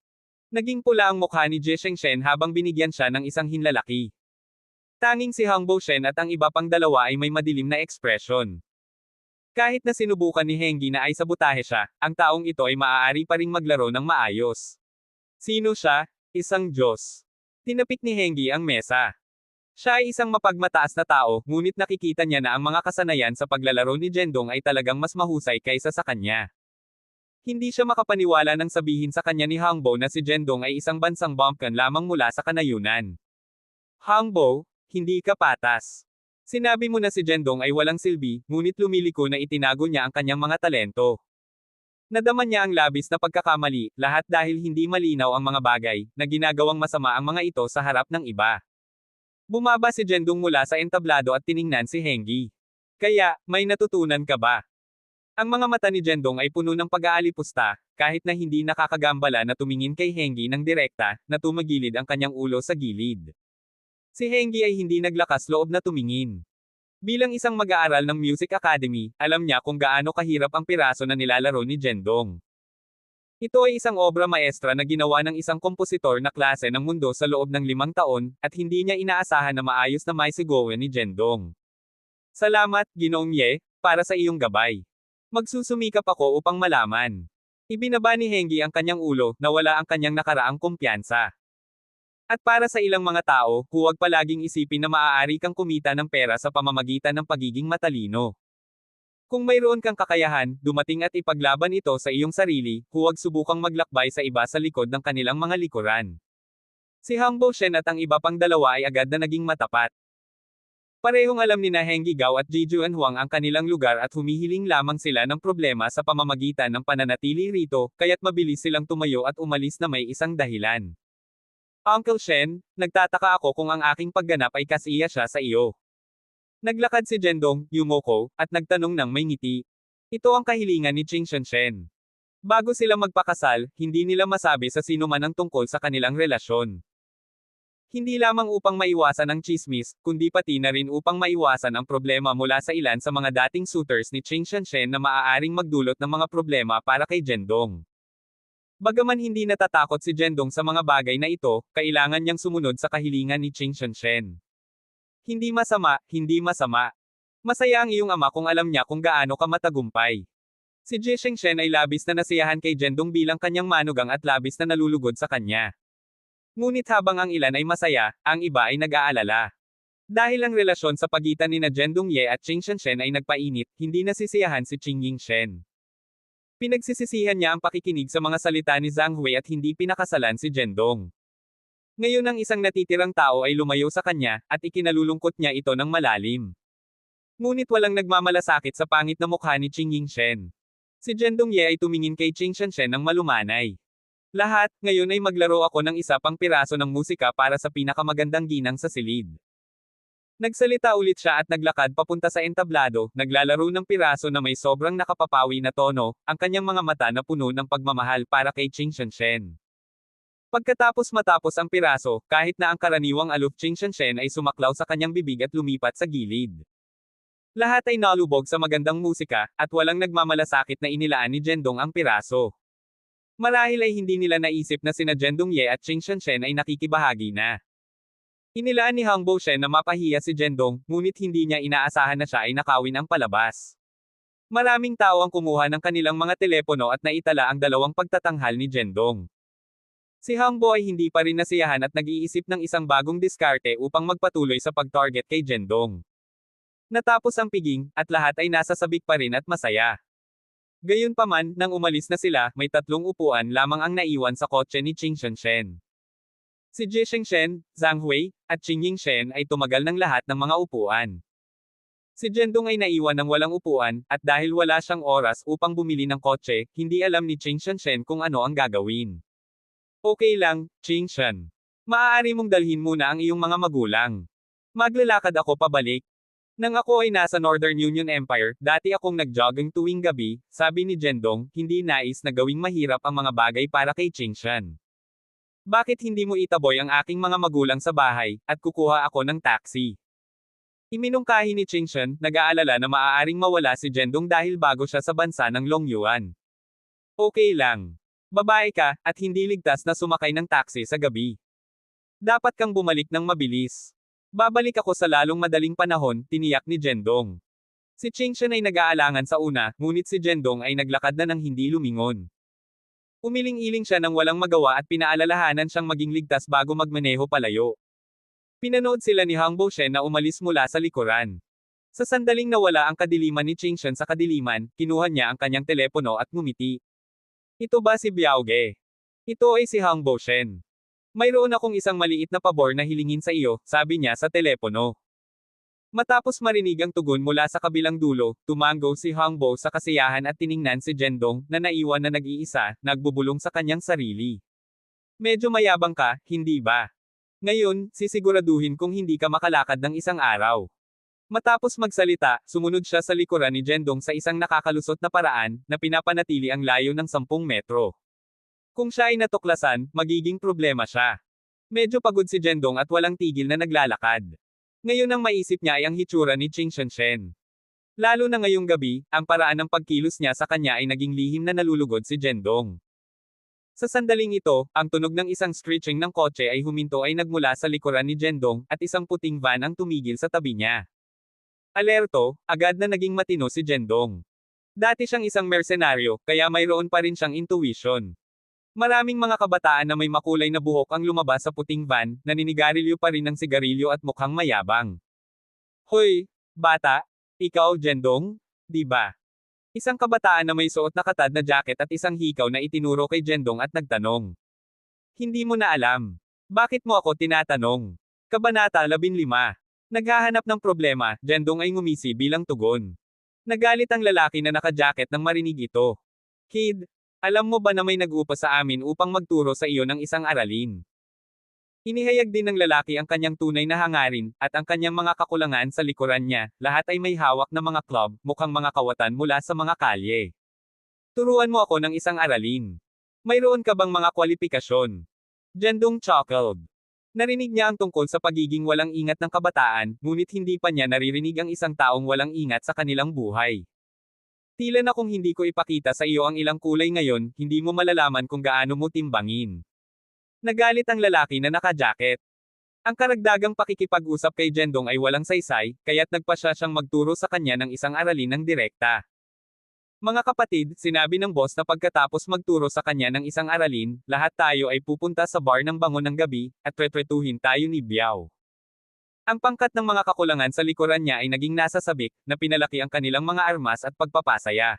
Naging pula ang mukha ni Jie Shengshen habang binigyan siya ng isang hinlalaki. Tanging si Hang Shen at ang iba pang dalawa ay may madilim na ekspresyon. Kahit na sinubukan ni Henggi na ay sabotahe siya, ang taong ito ay maaari pa ring maglaro ng maayos. Sino siya? Isang Diyos. Tinapik ni Henggi ang mesa. Siya ay isang mapagmataas na tao, ngunit nakikita niya na ang mga kasanayan sa paglalaro ni Jendong ay talagang mas mahusay kaysa sa kanya. Hindi siya makapaniwala nang sabihin sa kanya ni Hangbo na si Jendong ay isang bansang bumpkin lamang mula sa kanayunan. Hangbo, hindi ka patas. Sinabi mo na si Jendong ay walang silbi, ngunit lumiliko na itinago niya ang kanyang mga talento. Nadama niya ang labis na pagkakamali, lahat dahil hindi malinaw ang mga bagay, na ginagawang masama ang mga ito sa harap ng iba. Bumaba si Jendong mula sa entablado at tiningnan si Henggi. Kaya, may natutunan ka ba? Ang mga mata ni Jendong ay puno ng pag-aalipusta, kahit na hindi nakakagambala na tumingin kay Henggi ng direkta, na tumagilid ang kanyang ulo sa gilid. Si Henggi ay hindi naglakas loob na tumingin. Bilang isang mag-aaral ng Music Academy, alam niya kung gaano kahirap ang piraso na nilalaro ni Jendong. Ito ay isang obra maestra na ginawa ng isang kompositor na klase ng mundo sa loob ng 5 taon, at hindi niya inaasahan na maayos na maisigawan ni Jendong. Salamat, Ginoong Ye, para sa iyong gabay. Magsusumikap ako upang malaman. Ibinaba ni Henggi ang kanyang ulo, nawala ang kanyang nakaraang kumpiyansa. At para sa ilang mga tao, huwag palaging isipin na maaari kang kumita ng pera sa pamamagitan ng pagiging matalino. Kung mayroon kang kakayahan, dumating at ipaglaban ito sa iyong sarili, huwag subukang maglakbay sa iba sa likod ng kanilang mga likuran. Si Hang Shen at ang iba pang dalawa ay agad na naging matapat. Parehong alam ni na Heng Gigao at Ji Juanhuang ang kanilang lugar at humihiling lamang sila ng problema sa pamamagitan ng pananatili rito, kaya't mabilis silang tumayo at umalis na may isang dahilan. Uncle Shen, nagtataka ako kung ang aking pagganap ay kasiya siya sa iyo. Naglakad si Jendong, yumoko, at nagtanong ng may ngiti. Ito ang kahilingan ni Ching Shen. Bago sila magpakasal, hindi nila masabi sa sino man ang tungkol sa kanilang relasyon. Hindi lamang upang maiwasan ang chismis, kundi pati na rin upang maiwasan ang problema mula sa ilan sa mga dating suitors ni Ching Shen na maaaring magdulot ng mga problema para kay Jendong. Bagaman hindi natatakot si Jendong sa mga bagay na ito, kailangan niyang sumunod sa kahilingan ni Ching Shen. Hindi masama, hindi masama. Masaya ang iyong ama kung alam niya kung gaano ka matagumpay. Si Ji Shengshen ay labis na nasiyahan kay Jendong bilang kanyang manugang at labis na nalulugod sa kanya. Ngunit habang ang ilan ay masaya, ang iba ay nag-aalala. Dahil ang relasyon sa pagitan ni Jendong Ye at Qing Shengshen ay nagpainit, hindi nasisiyahan si Qing Yingshen. Pinagsisisihan niya ang pakikinig sa mga salita ni Zhang Hui at hindi pinakasalan si Jendong. Ngayon ang isang natitirang tao ay lumayo sa kanya, at ikinalulungkot niya ito ng malalim. Ngunit walang nagmamalasakit sa pangit na mukha ni Qing Yingshen. Si Jendong Ye ay tumingin kay Qing Shengshen ng malumanay. Lahat, ngayon ay maglaro ako ng isa pang piraso ng musika para sa pinakamagandang ginang sa silid. Nagsalita ulit siya at naglakad papunta sa entablado, naglalaro ng piraso na may sobrang nakapapawi na tono, ang kanyang mga mata na puno ng pagmamahal para kay Qing Shengshen. Matapos ang piraso, kahit na ang karaniwang aloof Qing Shengshen ay sumaklaw sa kanyang bibig at lumipat sa gilid. Lahat ay nalubog sa magandang musika, at walang nagmamalasakit na inilaan ni Jendong ang piraso. Marahil ay hindi nila naisip na sina Jendong Ye at Qing Shengshen ay nakikibahagi na. Inilaan ni Hang Boushen na mapahiya si Jendong, ngunit hindi niya inaasahan na siya ay nakawin ang palabas. Maraming tao ang kumuha ng kanilang mga telepono at naitala ang dalawang pagtatanghal ni Jendong. Si Hang Bo ay hindi pa rin nasiyahan at nag-iisip ng isang bagong diskarte upang magpatuloy sa pag-target kay Jendong. Natapos ang piging, at lahat ay nasa sabik pa rin at masaya. Gayunpaman, nang umalis na sila, may 3 upuan lamang ang naiwan sa kotse ni Qing Shengshen. Si Ji Shengshen, Zhang Hui, at Qing Yingshen ay tumagal ng lahat ng mga upuan. Si Jendong ay naiwan ng walang upuan, at dahil wala siyang oras upang bumili ng kotse, hindi alam ni Qing Shengshen kung ano ang gagawin. Okay lang, Qing Shen. Maaari mong dalhin muna ang iyong mga magulang. Maglalakad ako pabalik. Nang ako ay nasa Northern Union Empire, dati akong nag-jogging tuwing gabi, sabi ni Jendong, hindi nais na gawing mahirap ang mga bagay para kay Qing Shen. Bakit hindi mo itaboy ang aking mga magulang sa bahay, at kukuha ako ng taxi? Iminungkahi ni Qing Shen, nag-aalala na maaaring mawala si Jendong dahil bago siya sa bansa ng Longyuan. Okay lang. Babae ka, at hindi ligtas na sumakay ng taxi sa gabi. Dapat kang bumalik ng mabilis. Babalik ako sa lalong madaling panahon, tiniyak ni Jendong. Si Qing Shen ay nag-aalangan sa una, ngunit si Jendong ay naglakad na ng hindi lumingon. Umiling-iling siya nang walang magawa at pinaalalahanan siyang maging ligtas bago magmaneho palayo. Pinanood sila ni Hang Boushen na umalis mula sa likuran. Sa sandaling nawala ang kadiliman ni Qing Shen sa kadiliman, kinuha niya ang kanyang telepono at ngumiti. Ito ba si Biaoge? Ito ay si Hang Boushen. Mayroon akong isang maliit na pabor na hilingin sa iyo, sabi niya sa telepono. Matapos marinig ang tugon mula sa kabilang dulo, tumango si Hang Bo sa kasiyahan at tiningnan si Jendong, na naiwan na nag-iisa, nagbubulong sa kanyang sarili. Medyo mayabang ka, hindi ba? Ngayon, sisiguraduhin kung hindi ka makalakad ng isang araw. Matapos magsalita, sumunod siya sa likuran ni Jendong sa isang nakakalusot na paraan, na pinapanatili ang layo ng 10 metro. Kung siya ay natuklasan, magiging problema siya. Medyo pagod si Jendong at walang tigil na naglalakad. Ngayon ang maisip niya ay ang hitsura ni Qing Shengshen. Lalo na ngayong gabi, ang paraan ng pagkilos niya sa kanya ay naging lihim na nalulugod si Jendong. Sa sandaling ito, ang tunog ng isang screeching ng kotse ay huminto ay nagmula sa likuran ni Jendong, at isang puting van ang tumigil sa tabi niya. Alerto, agad na naging matino si Jendong. Dati siyang isang mersenaryo, kaya mayroon pa rin siyang intuition. Maraming mga kabataan na may makulay na buhok ang lumabas sa puting van, naninigarilyo pa rin ng sigarilyo at mukhang mayabang. Hoy, bata! Ikaw, Jendong? Di ba? Isang kabataan na may suot na katad na jacket at isang hikaw na itinuro kay Jendong at nagtanong. Hindi mo na alam. Bakit mo ako tinatanong? Kabanata 15. Naghahanap ng problema, Jendong ay ngumisi bilang tugon. Nagalit ang lalaki na naka-jacket nang marinig ito. Kid, alam mo ba na may nag-upa sa amin upang magturo sa iyo ng isang aralin? Inihayag din ng lalaki ang kanyang tunay na hangarin, at ang kanyang mga kakulangan sa likuran niya, lahat ay may hawak na mga club, mukhang mga kawatan mula sa mga kalye. Turuan mo ako ng isang aralin. Mayroon ka bang mga kwalifikasyon? Jendong chuckled. Narinig niya ang tungkol sa pagiging walang ingat ng kabataan, ngunit hindi pa niya naririnig ang isang taong walang ingat sa kanilang buhay. Tila na kung hindi ko ipakita sa iyo ang ilang kulay ngayon, hindi mo malalaman kung gaano mo timbangin. Nagalit ang lalaki na naka-jacket. Ang karagdagang pakikipag-usap kay Jendong ay walang saysay, kaya't nagpasya siyang magturo sa kanya ng isang aralin ng direkta. Mga kapatid, sinabi ng boss na pagkatapos magturo sa kanya ng isang aralin, lahat tayo ay pupunta sa bar ng bango ng gabi, at retretuhin tayo ni Biao. Ang pangkat ng mga kakulangan sa likuran niya ay naging nasa sabik, na pinalaki ang kanilang mga armas at pagpapasaya.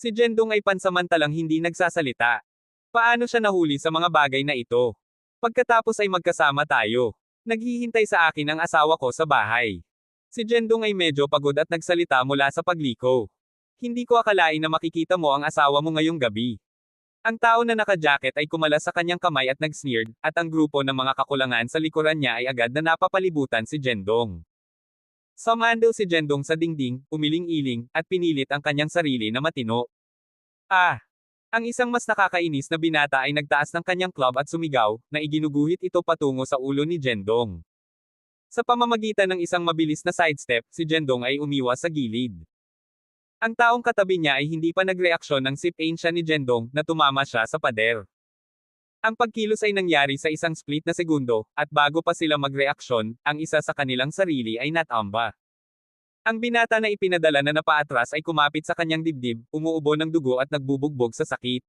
Si Jendong ay pansamantalang hindi nagsasalita. Paano siya nahuli sa mga bagay na ito? Pagkatapos ay magkasama tayo. Naghihintay sa akin ang asawa ko sa bahay. Si Jendong ay medyo pagod at nagsalita mula sa pagliko. Hindi ko akalain na makikita mo ang asawa mo ngayong gabi. Ang tao na naka-jacket ay kumalas sa kanyang kamay at nag-sneered, at ang grupo ng mga kakulangan sa likuran niya ay agad na napapalibutan si Jendong. Sumando si Jendong sa dingding, umiling-iling, at pinilit ang kanyang sarili na matino. Ah! Ang isang mas nakakainis na binata ay nagtaas ng kanyang club at sumigaw, na iginuguhit ito patungo sa ulo ni Jendong. Sa pamamagitan ng isang mabilis na sidestep, si Jendong ay umiwas sa gilid. Ang taong katabi niya ay hindi pa nagreaksyon nang sipain siya ni Jendong, na tumama siya sa pader. Ang pagkilos ay nangyari sa isang split na segundo, at bago pa sila magreaksyon, ang isa sa kanilang sarili ay natamba. Ang binata na ipinadala na napaatras ay kumapit sa kanyang dibdib, umuubo ng dugo at nagbubugbog sa sakit.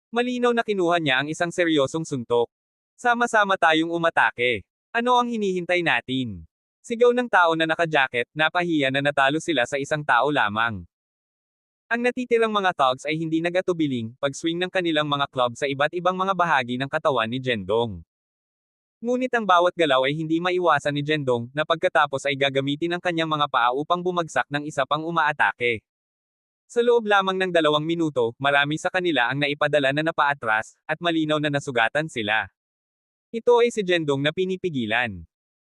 Malinaw na kinuha niya ang isang seryosong suntok. Sama-sama tayong umatake. Ano ang hinihintay natin? Sigaw ng tao na naka-jacket, napahiya na natalo sila sa isang tao lamang. Ang natitirang mga thugs ay hindi nag-atubiling, pag-swing ng kanilang mga club sa iba't ibang mga bahagi ng katawan ni Jendong. Ngunit ang bawat galaw ay hindi maiwasan ni Jendong, na pagkatapos ay gagamitin ang kanyang mga paa upang bumagsak ng isa pang umaatake. Sa loob lamang ng 2 minuto, marami sa kanila ang naipadala na napaatras, at malinaw na nasugatan sila. Ito ay si Jendong na pinipigilan.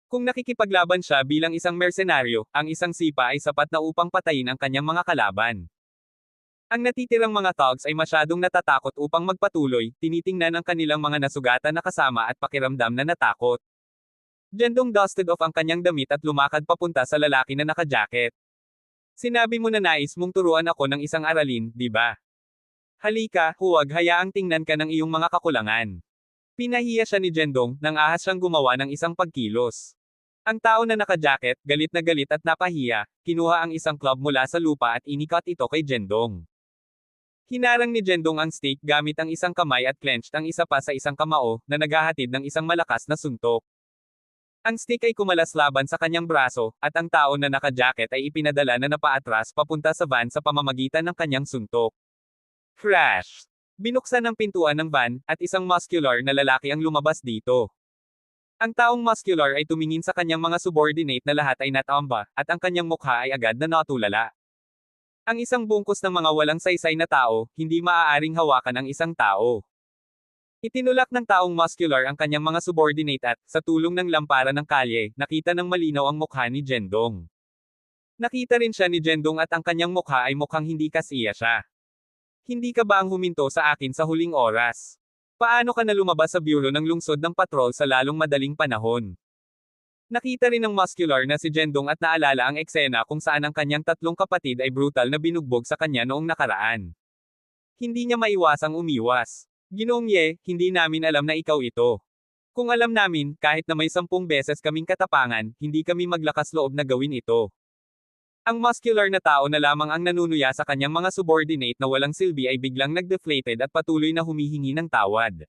Kung nakikipaglaban siya bilang isang mersenaryo, ang isang sipa ay sapat na upang patayin ang kanyang mga kalaban. Ang natitirang mga thugs ay masyadong natatakot upang magpatuloy, tinitingnan ang kanilang mga nasugatan na kasama at pakiramdam na natakot. Jendong dusted off ang kanyang damit at lumakad papunta sa lalaki na naka-jacket. Sinabi mo na nais mong turuan ako ng isang aralin, di ba? Halika, huwag hayaang tingnan ka ng iyong mga kakulangan. Pinahiya siya ni Jendong, nang ahas siyang gumawa ng isang pagkilos. Ang tao na naka-jacket, galit na galit at napahiya, kinuha ang isang club mula sa lupa at inikat ito kay Jendong. Hinarang ni Jendong ang stick gamit ang isang kamay at clenched ang isa pa sa isang kamao, na naghahatid ng isang malakas na suntok. Ang stick ay kumalas laban sa kanyang braso, at ang tao na naka-jacket ay ipinadala na napaatras papunta sa van sa pamamagitan ng kanyang suntok. Crash! Binuksan ang pintuan ng van, at isang muscular na lalaki ang lumabas dito. Ang taong muscular ay tumingin sa kanyang mga subordinate na lahat ay natamba, at ang kanyang mukha ay agad na natulala. Ang isang bungkus ng mga walang saysay na tao, hindi maaaring hawakan ang isang tao. Itinulak ng taong muscular ang kanyang mga subordinate at, sa tulong ng lampara ng kalye, nakita ng malinaw ang mukha ni Jendong. Nakita rin siya ni Jendong at ang kanyang mukha ay mukhang hindi kasiya siya. Hindi ka ba ang huminto sa akin sa huling oras? Paano ka na lumabas sa bureau ng lungsod ng patrol sa lalong madaling panahon? Nakita rin ng muscular na si Jendong at naalala ang eksena kung saan ang kanyang 3 kapatid ay brutal na binugbog sa kanya noong nakaraan. Hindi niya maiwasang umiwas. Ginoong Ye, hindi namin alam na ikaw ito. Kung alam namin, kahit na may 10 beses kaming katapangan, hindi kami maglakas loob na gawin ito. Ang muscular na tao na lamang ang nanunuya sa kanyang mga subordinate na walang silbi ay biglang nag-deflated at patuloy na humihingi ng tawad.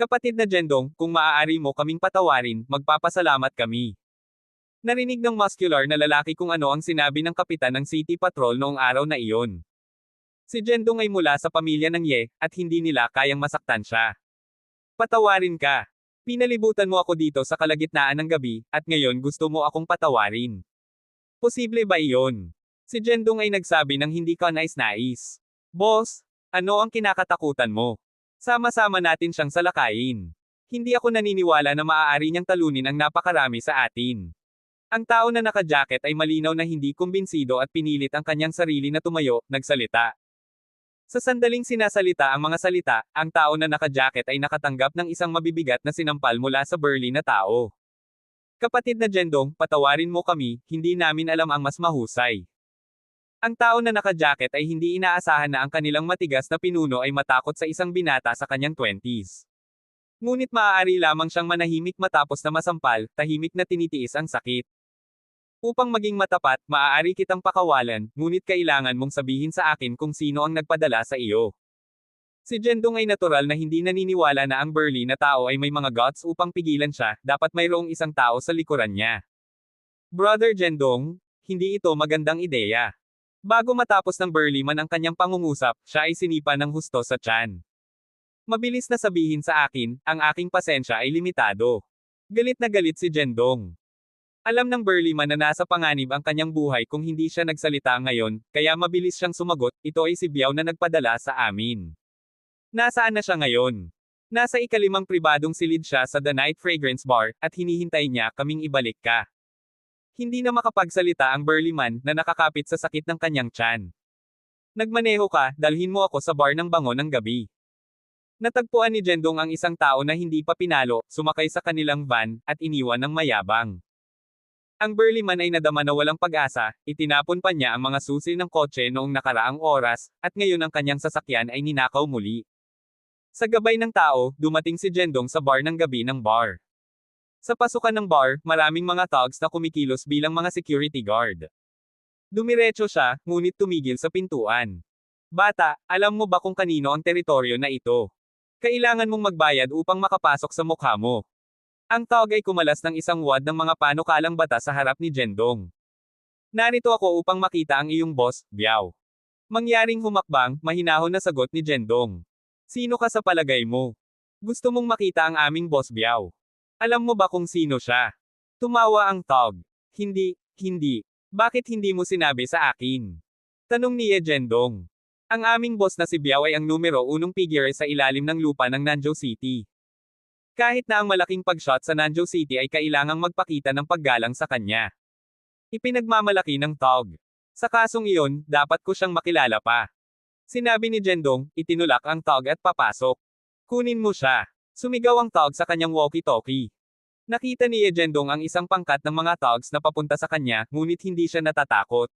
Kapatid na Jendong, kung maaari mo kaming patawarin, magpapasalamat kami. Narinig ng muscular na lalaki kung ano ang sinabi ng kapitan ng City Patrol noong araw na iyon. Si Jendong ay mula sa pamilya ng Ye, at hindi nila kayang masaktan siya. Patawarin ka. Pinalibutan mo ako dito sa kalagitnaan ng gabi, at ngayon gusto mo akong patawarin. Posible ba iyon? Si Jendong ay nagsabi ng hindi ka nais-nais. Boss, ano ang kinakatakutan mo? Sama-sama natin siyang salakayin. Hindi ako naniniwala na maaari niyang talunin ang napakarami sa atin. Ang tao na naka-jacket ay malinaw na hindi kumbinsido at pinilit ang kanyang sarili na tumayo, nagsalita. Sa sandaling sinasalita ang mga salita, ang tao na naka-jacket ay nakatanggap ng isang mabibigat na sinampal mula sa burly na tao. Kapatid na Jendong, patawarin mo kami, hindi namin alam ang mas mahusay. Ang tao na naka-jacket ay hindi inaasahan na ang kanilang matigas na pinuno ay matakot sa isang binata sa kanyang 20s. Ngunit maaari lamang siyang manahimik matapos na masampal, tahimik na tinitiis ang sakit. Upang maging matapat, maaari kitang pakawalan, ngunit kailangan mong sabihin sa akin kung sino ang nagpadala sa iyo. Si Jendong ay natural na hindi naniniwala na ang burly na tao ay may mga guts upang pigilan siya, dapat mayroong isang tao sa likuran niya. Brother Jendong, hindi ito magandang ideya. Bago matapos ng burly man ang kanyang pangungusap, siya ay sinipa ng husto sa tiyan. Mabilis na sabihin sa akin, ang aking pasensya ay limitado. Galit na galit si Jendong. Alam ng burly man na nasa panganib ang kanyang buhay kung hindi siya nagsalita ngayon, kaya mabilis siyang sumagot, ito ay si Biao na nagpadala sa amin. Nasaan na siya ngayon? Nasa ikalimang pribadong silid siya sa The Night Fragrance Bar, at hinihintay niya kaming ibalik ka. Hindi na makapagsalita ang burly man na nakakapit sa sakit ng kanyang tiyan. Nagmaneho ka, dalhin mo ako sa bar ng bango ng gabi. Natagpuan ni Jendong ang isang tao na hindi pa pinalo, sumakay sa kanilang van, at iniwan ng mayabang. Ang burly man ay nadama na walang pag-asa, itinapon pa niya ang mga susi ng kotse noong nakaraang oras, at ngayon ang kanyang sasakyan ay ninakaw muli. Sa gabay ng tao, dumating si Jendong sa bar ng gabi ng bar. Sa pasukan ng bar, maraming mga thugs na kumikilos bilang mga security guard. Dumiretso siya, ngunit tumigil sa pintuan. Bata, alam mo ba kung kanino ang teritoryo na ito? Kailangan mong magbayad upang makapasok sa mukha mo. Ang tawag ay kumalas ng isang wad ng mga panukalang bata sa harap ni Jendong. Narito ako upang makita ang iyong boss, Biao. Mangyaring humakbang, mahinahon na sagot ni Jendong. Sino ka sa palagay mo? Gusto mong makita ang aming boss, Biao. Alam mo ba kung sino siya? Tumawa ang tawag. Hindi. Bakit hindi mo sinabi sa akin? Tanong ni Jendong. Ang aming boss na si Biao ay ang numero 1 figure sa ilalim ng lupa ng Nanzhou City. Kahit na ang malaking pagshot sa Nanzhou City ay kailangang magpakita ng paggalang sa kanya. Ipinagmamalaki ng Tog. Sa kasong iyon, dapat ko siyang makilala pa. Sinabi ni Jendong, itinulak ang Tog at papasok. Kunin mo siya. Sumigaw ang Tog sa kanyang walkie-talkie. Nakita ni Jendong ang isang pangkat ng mga Togs na papunta sa kanya, ngunit hindi siya natatakot.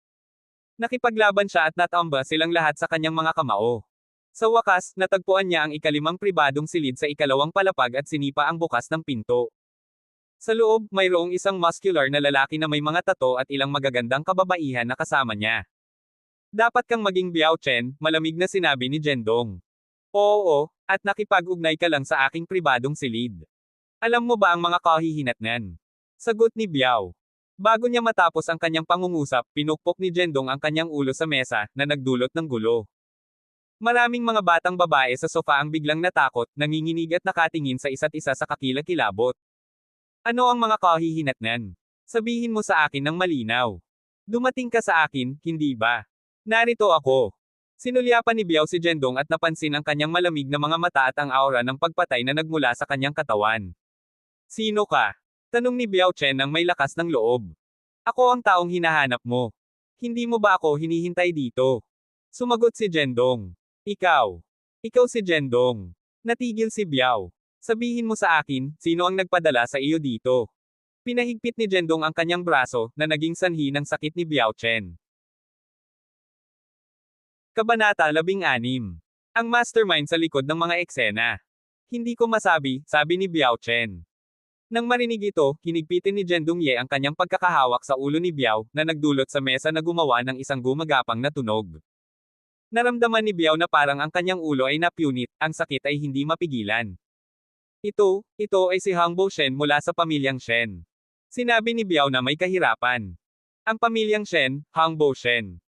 Nakipaglaban siya at natamba silang lahat sa kanyang mga kamao. Sa wakas, natagpuan niya ang ikalimang pribadong silid sa ikalawang palapag at sinipa ang bukas ng pinto. Sa loob, mayroong isang muscular na lalaki na may mga tato at ilang magagandang kababaihan na kasama niya. Dapat kang maging Biao Chen, malamig na sinabi ni Jendong. Oo, at nakipag-ugnay ka lang sa aking pribadong silid. Alam mo ba ang mga kahihinatnan? Sagot ni Biao. Bago niya matapos ang kanyang pangungusap, pinukpok ni Jendong ang kanyang ulo sa mesa, na nagdulot ng gulo. Maraming mga batang babae sa sofa ang biglang natakot, nanginginig at nakatingin sa isa't isa sa kakilakilabot. Ano ang mga kahihinatnan? Sabihin mo sa akin ng malinaw. Dumating ka sa akin, hindi ba? Narito ako. Sinulyapan ni Biao si Jendong at napansin ang kanyang malamig na mga mata at ang aura ng pagpatay na nagmula sa kanyang katawan. Sino ka? Tanong ni Biao Chen nang may lakas ng loob. Ako ang taong hinahanap mo. Hindi mo ba ako hinihintay dito? Sumagot si Jendong. Ikaw. Ikaw si Jendong. Natigil si Biao. Sabihin mo sa akin, sino ang nagpadala sa iyo dito? Pinahigpit ni Jendong ang kanyang braso, na naging sanhi ng sakit ni Biao Chen. Kabanata 16. Ang mastermind sa likod ng mga eksena. Hindi ko masabi, sabi ni Biao Chen. Nang marinig ito, hinigpitin ni Jendong Ye ang kanyang pagkakahawak sa ulo ni Biao, na nagdulot sa mesa na gumawa ng isang gumagapang na tunog. Naramdaman ni Biao na parang ang kanyang ulo ay napunit, ang sakit ay hindi mapigilan. Ito ay si Hangbo Shen mula sa pamilyang Shen. Sinabi ni Biao na may kahirapan. Ang pamilyang Shen, Hangbo Shen.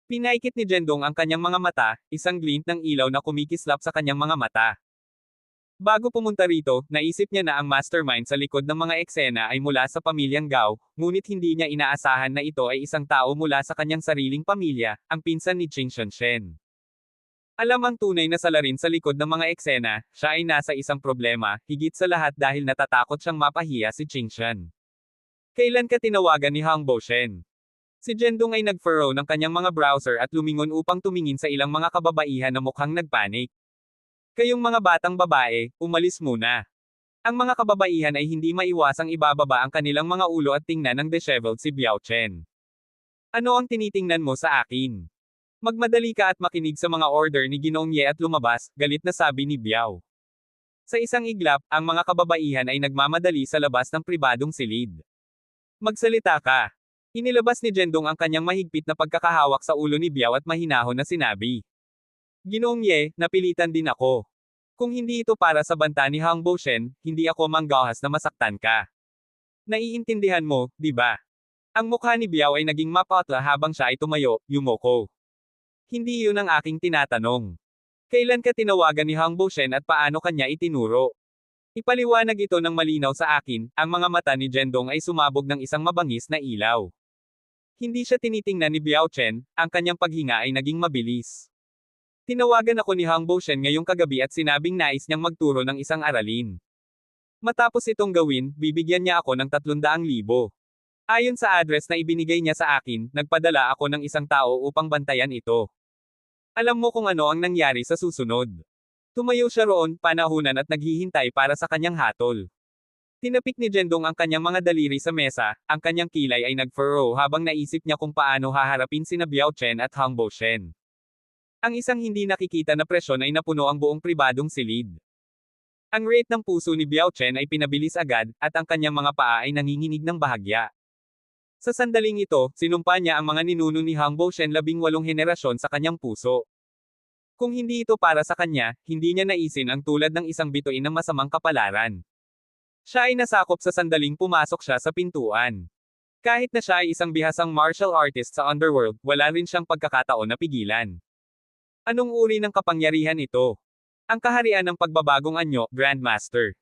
Pinaikit ni Jendong ang kanyang mga mata, isang glint ng ilaw na kumikislap sa kanyang mga mata. Bago pumunta rito, naisip niya na ang mastermind sa likod ng mga eksena ay mula sa pamilyang Gao, ngunit hindi niya inaasahan na ito ay isang tao mula sa kanyang sariling pamilya, ang pinsan ni Qing Shen. Alam ang tunay na salarin sa likod ng mga eksena, siya ay nasa isang problema, higit sa lahat dahil natatakot siyang mapahiya si Qing Shen. Kailan ka tinawagan ni Hangbo Shen? Si Jendong ay nag-furrow ng kanyang mga browser at lumingon upang tumingin sa ilang mga kababaihan na mukhang nagpanik. Kayong mga batang babae, umalis muna. Ang mga kababaihan ay hindi maiwasang ibababa ang kanilang mga ulo at tingnan ng disheveled si Biao Chen. Ano ang tinitingnan mo sa akin? Magmadali ka at makinig sa mga order ni Ginoong Ye at lumabas, galit na sabi ni Biao. Sa isang iglap, ang mga kababaihan ay nagmamadali sa labas ng pribadong silid. Magsalita ka. Inilabas ni Jendong ang kanyang mahigpit na pagkakahawak sa ulo ni Biao at mahinahon na sinabi. Ginoong Ye, napilitan din ako. Kung hindi ito para sa banta ni Hang Boushen, hindi ako manggahas na masaktan ka. Naiintindihan mo, di ba? Ang mukha ni Biao ay naging mapatla habang siya ay tumayo, yumoko. Hindi yun ang aking tinatanong. Kailan ka tinawagan ni Hang Boushen at paano kanya itinuro? Ipaliwanag ito ng malinaw sa akin, ang mga mata ni Jendong ay sumabog ng isang mabangis na ilaw. Hindi siya tinitingnan ni Biao Chen, ang kanyang paghinga ay naging mabilis. Tinawagan ako ni Hang Boushen ngayong kagabi at sinabing nais niyang magturo ng isang aralin. Matapos itong gawin, bibigyan niya ako ng 300,000. Ayon sa address na ibinigay niya sa akin, nagpadala ako ng isang tao upang bantayan ito. Alam mo kung ano ang nangyari sa susunod. Tumayo siya roon, panahunan at naghihintay para sa kanyang hatol. Tinapik ni Jendong ang kanyang mga daliri sa mesa, ang kanyang kilay ay nag-furrow habang naisip niya kung paano haharapin sina Biao Chen at Hang Boushen. Ang isang hindi nakikita na presyon ay napuno ang buong pribadong silid. Ang rate ng puso ni Biao Chen ay pinabilis agad, at ang kanyang mga paa ay nanginginig ng bahagya. Sa sandaling ito, sinumpa niya ang mga ninuno ni Hang Boushen 18 henerasyon sa kanyang puso. Kung hindi ito para sa kanya, hindi niya naisin ang tulad ng isang bituin ng masamang kapalaran. Siya ay nasakop sa sandaling pumasok siya sa pintuan. Kahit na siya ay isang bihasang martial artist sa underworld, wala rin siyang pagkakataon na pigilan. Anong uri ng kapangyarihan ito? Ang kaharian ng pagbabagong anyo, Grandmaster.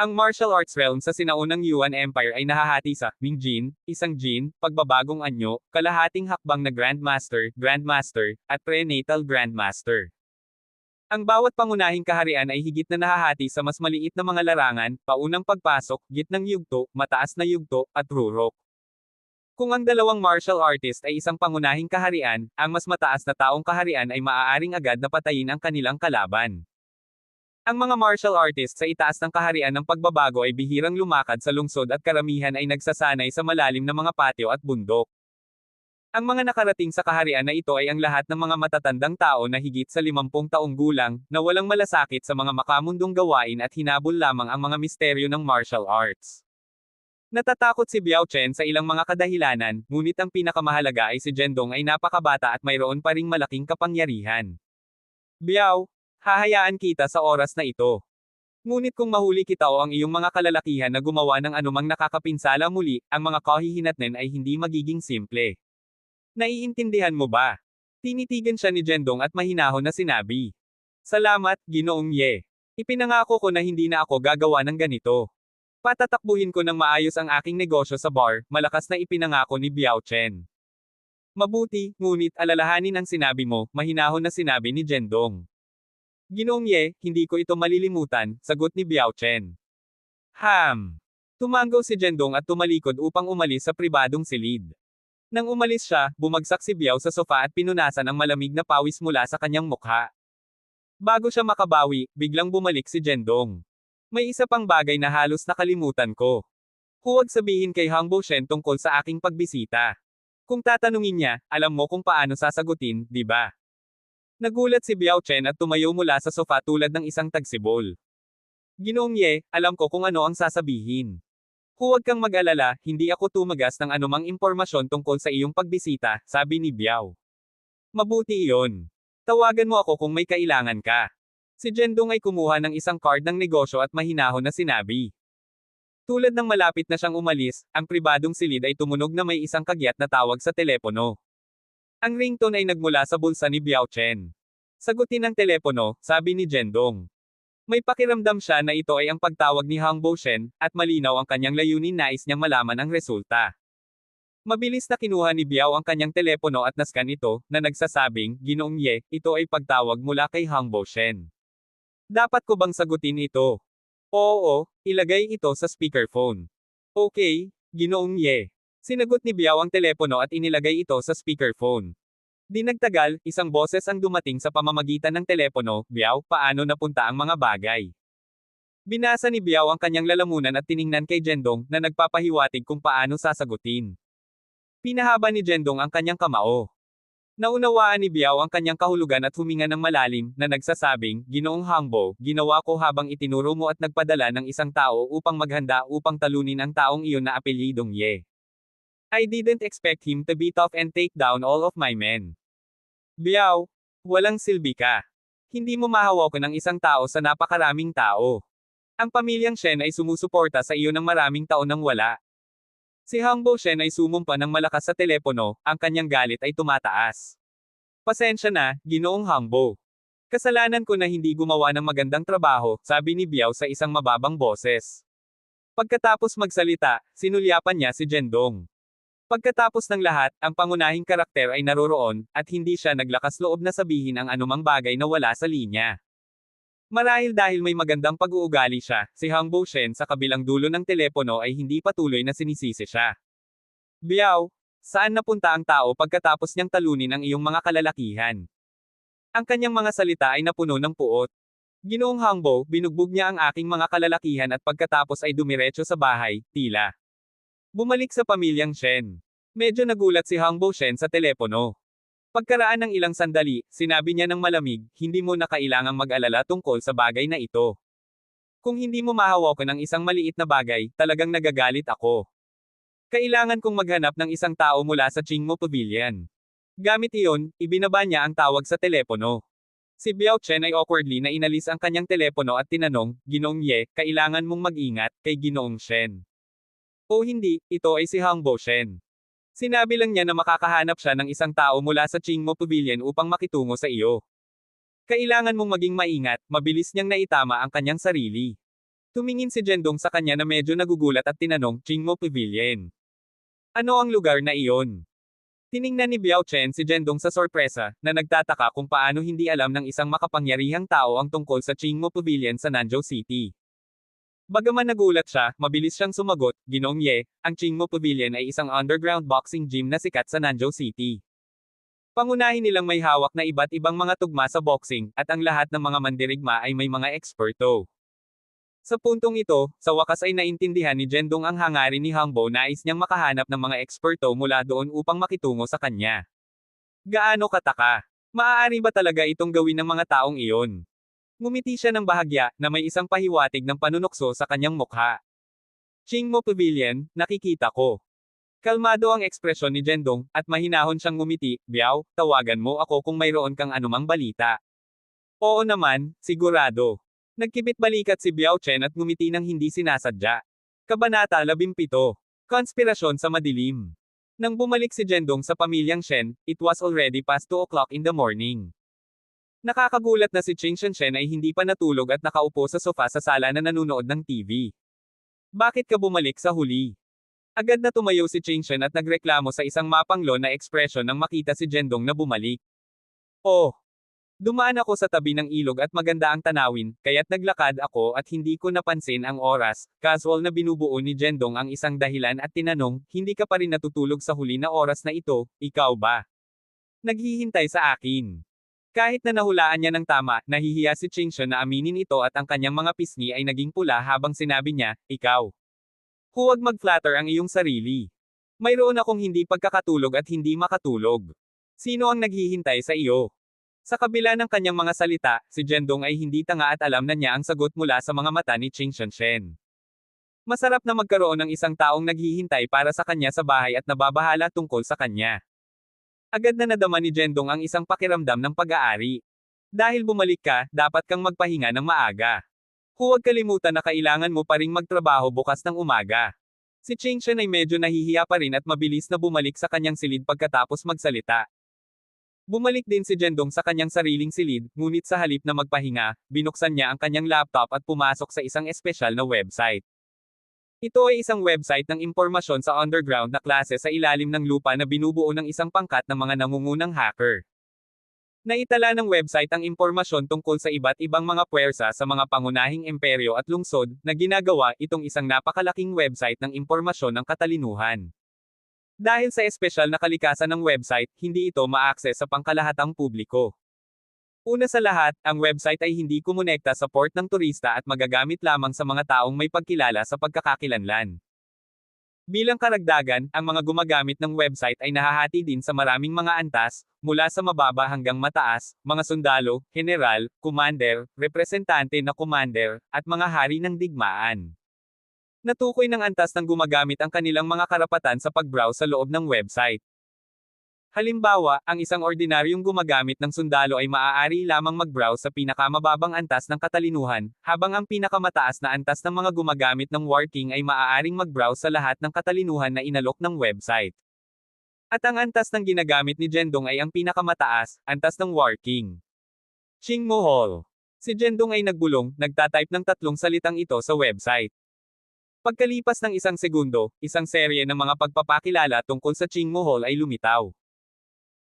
Ang martial arts realm sa sinaunang Yuan Empire ay nahahati sa Mingjin, isang Jin, pagbabagong anyo, kalahating hakbang na Grandmaster, at prenatal Grandmaster. Ang bawat pangunahing kaharian ay higit na nahahati sa mas maliit na mga larangan, paunang pagpasok, gitnang yugto, mataas na yugto, at rurok. Kung ang dalawang martial artist ay isang pangunahing kaharian, ang mas mataas na taong kaharian ay maaaring agad na patayin ang kanilang kalaban. Ang mga martial artists sa itaas ng kaharian ng pagbabago ay bihirang lumakad sa lungsod at karamihan ay nagsasanay sa malalim na mga patio at bundok. Ang mga nakarating sa kaharian na ito ay ang lahat ng mga matatandang tao na higit sa 50 taong gulang, na walang malasakit sa mga makamundong gawain at hinabol lamang ang mga misteryo ng martial arts. Natatakot si Biao Chen sa ilang mga kadahilanan, ngunit ang pinakamahalaga ay si Jendong ay napakabata at mayroon pa ring malaking kapangyarihan. Biao, hahayaan kita sa oras na ito. Ngunit kung mahuli kita o ang iyong mga kalalakihan na gumawa ng anumang nakakapinsala muli, ang mga kahihinatnan ay hindi magiging simple. Naiintindihan mo ba? Tinitigan siya ni Jendong at mahinahon na sinabi. Salamat, Ginoong Ye. Ipinangako ko na hindi na ako gagawa ng ganito. Patatakbuhin ko ng maayos ang aking negosyo sa bar, malakas na ipinangako ni Biao Chen. Mabuti, ngunit alalahanin ang sinabi mo, mahinahon na sinabi ni Jendong. Ginoong Ye, hindi ko ito malilimutan, sagot ni Biao Chen. Tumango si Jendong at tumalikod upang umalis sa pribadong silid. Nang umalis siya, bumagsak si Biao sa sofa at pinunasan ang malamig na pawis mula sa kanyang mukha. Bago siya makabawi, biglang bumalik si Jendong. May isa pang bagay na halos nakalimutan ko. Huwag sabihin kay Hang Boushen tungkol sa aking pagbisita. Kung tatanungin niya, alam mo kung paano sasagutin, di ba? Nagulat si Biao Chen at tumayo mula sa sofa tulad ng isang tagsibol. Ginoong Ye, alam ko kung ano ang sasabihin. Huwag kang mag-alala, hindi ako tumagas ng anumang impormasyon tungkol sa iyong pagbisita, sabi ni Biao. Mabuti iyon. Tawagan mo ako kung may kailangan ka. Si Jendong ay kumuha ng isang card ng negosyo at mahinahon na sinabi. Tulad ng malapit na siyang umalis, ang pribadong silid ay tumunog na may isang kagyat na tawag sa telepono. Ang ringtone ay nagmula sa bulsa ni Biao Chen. Sagutin ang telepono, sabi ni Jendong. May pakiramdam siya na ito ay ang pagtawag ni Hang Boushen, at malinaw ang kanyang layunin, nais niyang malaman ang resulta. Mabilis na kinuha ni Biao ang kanyang telepono at naskan ito, na nagsasabing, Ginoong Ye, ito ay pagtawag mula kay Hang Boushen. Dapat ko bang sagutin ito? Oo, ilagay ito sa speakerphone. Okay, Ginoong Ye. Sinagot ni Biao ang telepono at inilagay ito sa speakerphone. Di nagtagal, isang boses ang dumating sa pamamagitan ng telepono, Biao, paano napunta ang mga bagay? Binasa ni Biao ang kanyang lalamunan at tiningnan kay Jendong, na nagpapahiwatig kung paano sasagutin. Pinahaba ni Jendong ang kanyang kamao. Naunawaan ni Biao ang kanyang kahulugan at huminga ng malalim, na nagsasabing, Ginoong Hangbo, ginawa ko habang itinuro mo at nagpadala ng isang tao upang maghanda upang talunin ang taong iyon na apelyidong Ye. I didn't expect him to beat off and take down all of my men. Biyaw, walang silbi ka. Hindi mo mahawakan ng isang tao sa napakaraming tao. Ang pamilyang Shen ay sumusuporta sa iyo ng maraming taon nang wala. Si Hangbo Shen ay sumumpa ng malakas sa telepono, ang kanyang galit ay tumataas. Pasensya na, Ginoong Hangbo. Kasalanan ko na hindi gumawa ng magandang trabaho, sabi ni Biao sa isang mababang boses. Pagkatapos magsalita, sinulyapan niya si Jendong. Pagkatapos ng lahat, ang pangunahing karakter ay naroroon, at hindi siya naglakas loob na sabihin ang anumang bagay na wala sa linya. Marahil dahil may magandang pag-uugali siya, si Hangbo Shen sa kabilang dulo ng telepono ay hindi patuloy na sinisisi siya. Biao, saan napunta ang tao pagkatapos niyang talunin ang iyong mga kalalakihan? Ang kanyang mga salita ay napuno ng puot. Ginoong Hangbo, binugbog niya ang aking mga kalalakihan at pagkatapos ay dumiretso sa bahay, tila. Bumalik sa pamilyang Shen. Medyo nagulat si Hangbo Shen sa telepono. Pagkaraan ng ilang sandali, sinabi niya ng malamig, hindi mo na kailangang mag-alala tungkol sa bagay na ito. Kung hindi mo mahawakan ng isang maliit na bagay, talagang nagagalit ako. Kailangan kong maghanap ng isang tao mula sa Qingmo Pavilion. Gamit iyon, ibinaba niya ang tawag sa telepono. Si Biao Chen ay awkwardly na inalis ang kanyang telepono at tinanong, Ginoong Ye, kailangan mong mag-ingat, kay Ginoong Shen. O hindi, ito ay si Hangbo Shen. Sinabi lang niya na makakahanap siya ng isang tao mula sa Qingmo Pavilion upang makitungo sa iyo. Kailangan mong maging maingat, mabilis niyang naitama ang kanyang sarili. Tumingin si Jendong sa kanya na medyo nagugulat at tinanong, Qingmo Pavilion. Ano ang lugar na iyon? Tiningnan ni Biao Chen si Jendong sa sorpresa, na nagtataka kung paano hindi alam ng isang makapangyarihang tao ang tungkol sa Qingmo Pavilion sa Nanzhou City. Bagaman nagulat siya, mabilis siyang sumagot, Ginoong Ye, ang Qingmo Pavilion ay isang underground boxing gym na sikat sa Nanzhou City. Pangunahin nilang may hawak na iba't ibang mga tugma sa boxing, at ang lahat ng mga mandirigma ay may mga eksperto. Sa puntong ito, sa wakas ay naintindihan ni Jendong ang hangarin ni Hangbo, nais niyang makahanap ng mga eksperto mula doon upang makitungo sa kanya. Gaano kataka? Maaari ba talaga itong gawin ng mga taong iyon? Ngumiti siya ng bahagya, na may isang pahiwatig ng panunokso sa kanyang mukha. Qingmo Pavilion, nakikita ko. Kalmado ang ekspresyon ni Jendong, at mahinahon siyang ngumiti, Biao, tawagan mo ako kung mayroon kang anumang balita. Oo naman, sigurado. Nagkibit balikat si Biao Chen at ngumiti ng hindi sinasadya. Kabanata 17. Konspirasyon sa madilim. Nang bumalik si Jendong sa pamilyang Shen, it was already past 2 o'clock in the morning. Nakakagulat na si Qing Shenshen ay hindi pa natulog at nakaupo sa sofa sa sala na nanunood ng TV. Bakit ka bumalik sa huli? Agad na tumayo si Qing Shen at nagreklamo sa isang mapanglo na ekspresyon nang makita si Jendong na bumalik. Oh! Dumaan ako sa tabi ng ilog at maganda ang tanawin, kaya't naglakad ako at hindi ko napansin ang oras. Casual na binubuo ni Jendong ang isang dahilan at tinanong, hindi ka pa rin natutulog sa huli na oras na ito, ikaw ba? Naghihintay sa akin. Kahit na nahulaan niya ng tama, nahihiya si Qing Shen na aminin ito at ang kanyang mga pisngi ay naging pula habang sinabi niya, ikaw. Huwag mag-flatter ang iyong sarili. Mayroon akong hindi pagkakatulog at hindi makatulog. Sino ang naghihintay sa iyo? Sa kabila ng kanyang mga salita, si Jendong ay hindi tanga at alam na niya ang sagot mula sa mga mata ni Qing Shenshen. Masarap na magkaroon ng isang taong naghihintay para sa kanya sa bahay at nababahala tungkol sa kanya. Agad na nadama ni Jendong ang isang pakiramdam ng pag-aari. Dahil bumalik ka, dapat kang magpahinga ng maaga. Huwag kalimutan na kailangan mo pa ring magtrabaho bukas ng umaga. Si Qing Shen ay medyo nahihiya pa rin at mabilis na bumalik sa kanyang silid pagkatapos magsalita. Bumalik din si Jendong sa kanyang sariling silid, ngunit sa halip na magpahinga, binuksan niya ang kanyang laptop at pumasok sa isang espesyal na website. Ito ay isang website ng impormasyon sa underground na klase sa ilalim ng lupa na binubuo ng isang pangkat ng mga nangungunang hacker. Naitala ng website ang impormasyon tungkol sa iba't ibang mga puwersa sa mga pangunahing imperyo at lungsod, na ginagawa itong isang napakalaking website ng impormasyon ng katalinuhan. Dahil sa espesyal na kalikasan ng website, hindi ito ma-access sa pangkalahatang publiko. Una sa lahat, ang website ay hindi kumonekta sa port ng turista at magagamit lamang sa mga taong may pagkilala sa pagkakakilanlan. Bilang karagdagan, ang mga gumagamit ng website ay nahahati din sa maraming mga antas, mula sa mababa hanggang mataas, mga sundalo, general, commander, representante na commander, at mga hari ng digmaan. Natukoy ng antas ng gumagamit ang kanilang mga karapatan sa pag-browse sa loob ng website. Halimbawa, ang isang ordinaryong gumagamit ng sundalo ay maaari lamang mag-browse sa pinakamababang antas ng katalinuhan, habang ang pinakamataas na antas ng mga gumagamit ng War King ay maaaring mag-browse sa lahat ng katalinuhan na inalok ng website. At ang antas ng ginagamit ni Jendong ay ang pinakamataas, antas ng War King. Ching Mohol. Si Jendong ay nagbulong, nagtatype ng 3 salitang ito sa website. Pagkalipas ng 1 segundo, isang serye ng mga pagpapakilala tungkol sa Ching Mohol ay lumitaw.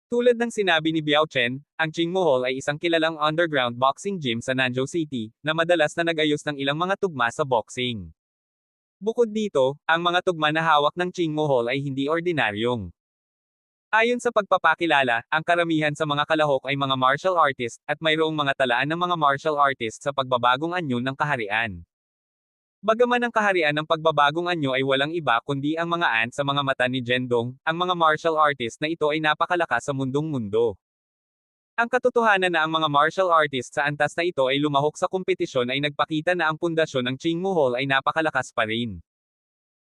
Tulad ng sinabi ni Biao Chen, ang Ching Mohol ay isang kilalang underground boxing gym sa Nanzhou City, na madalas na nag-ayos ng ilang mga tugma sa boxing. Bukod dito, ang mga tugma na hawak ng Ching Mohol ay hindi ordinaryong. Ayon sa pagpapakilala, ang karamihan sa mga kalahok ay mga martial artist, at mayroong mga talaan ng mga martial artist sa pagbabagong anyo ng kaharian. Bagaman ang kaharian ng pagbabagong anyo ay walang iba kundi ang mga ant sa mga mata ni Jendong, ang mga martial artist na ito ay napakalakas sa mundong mundo. Ang katotohanan na ang mga martial artist sa antas na ito ay lumahok sa kompetisyon ay nagpakita na ang pundasyon ng Ching Mohol ay napakalakas pa rin.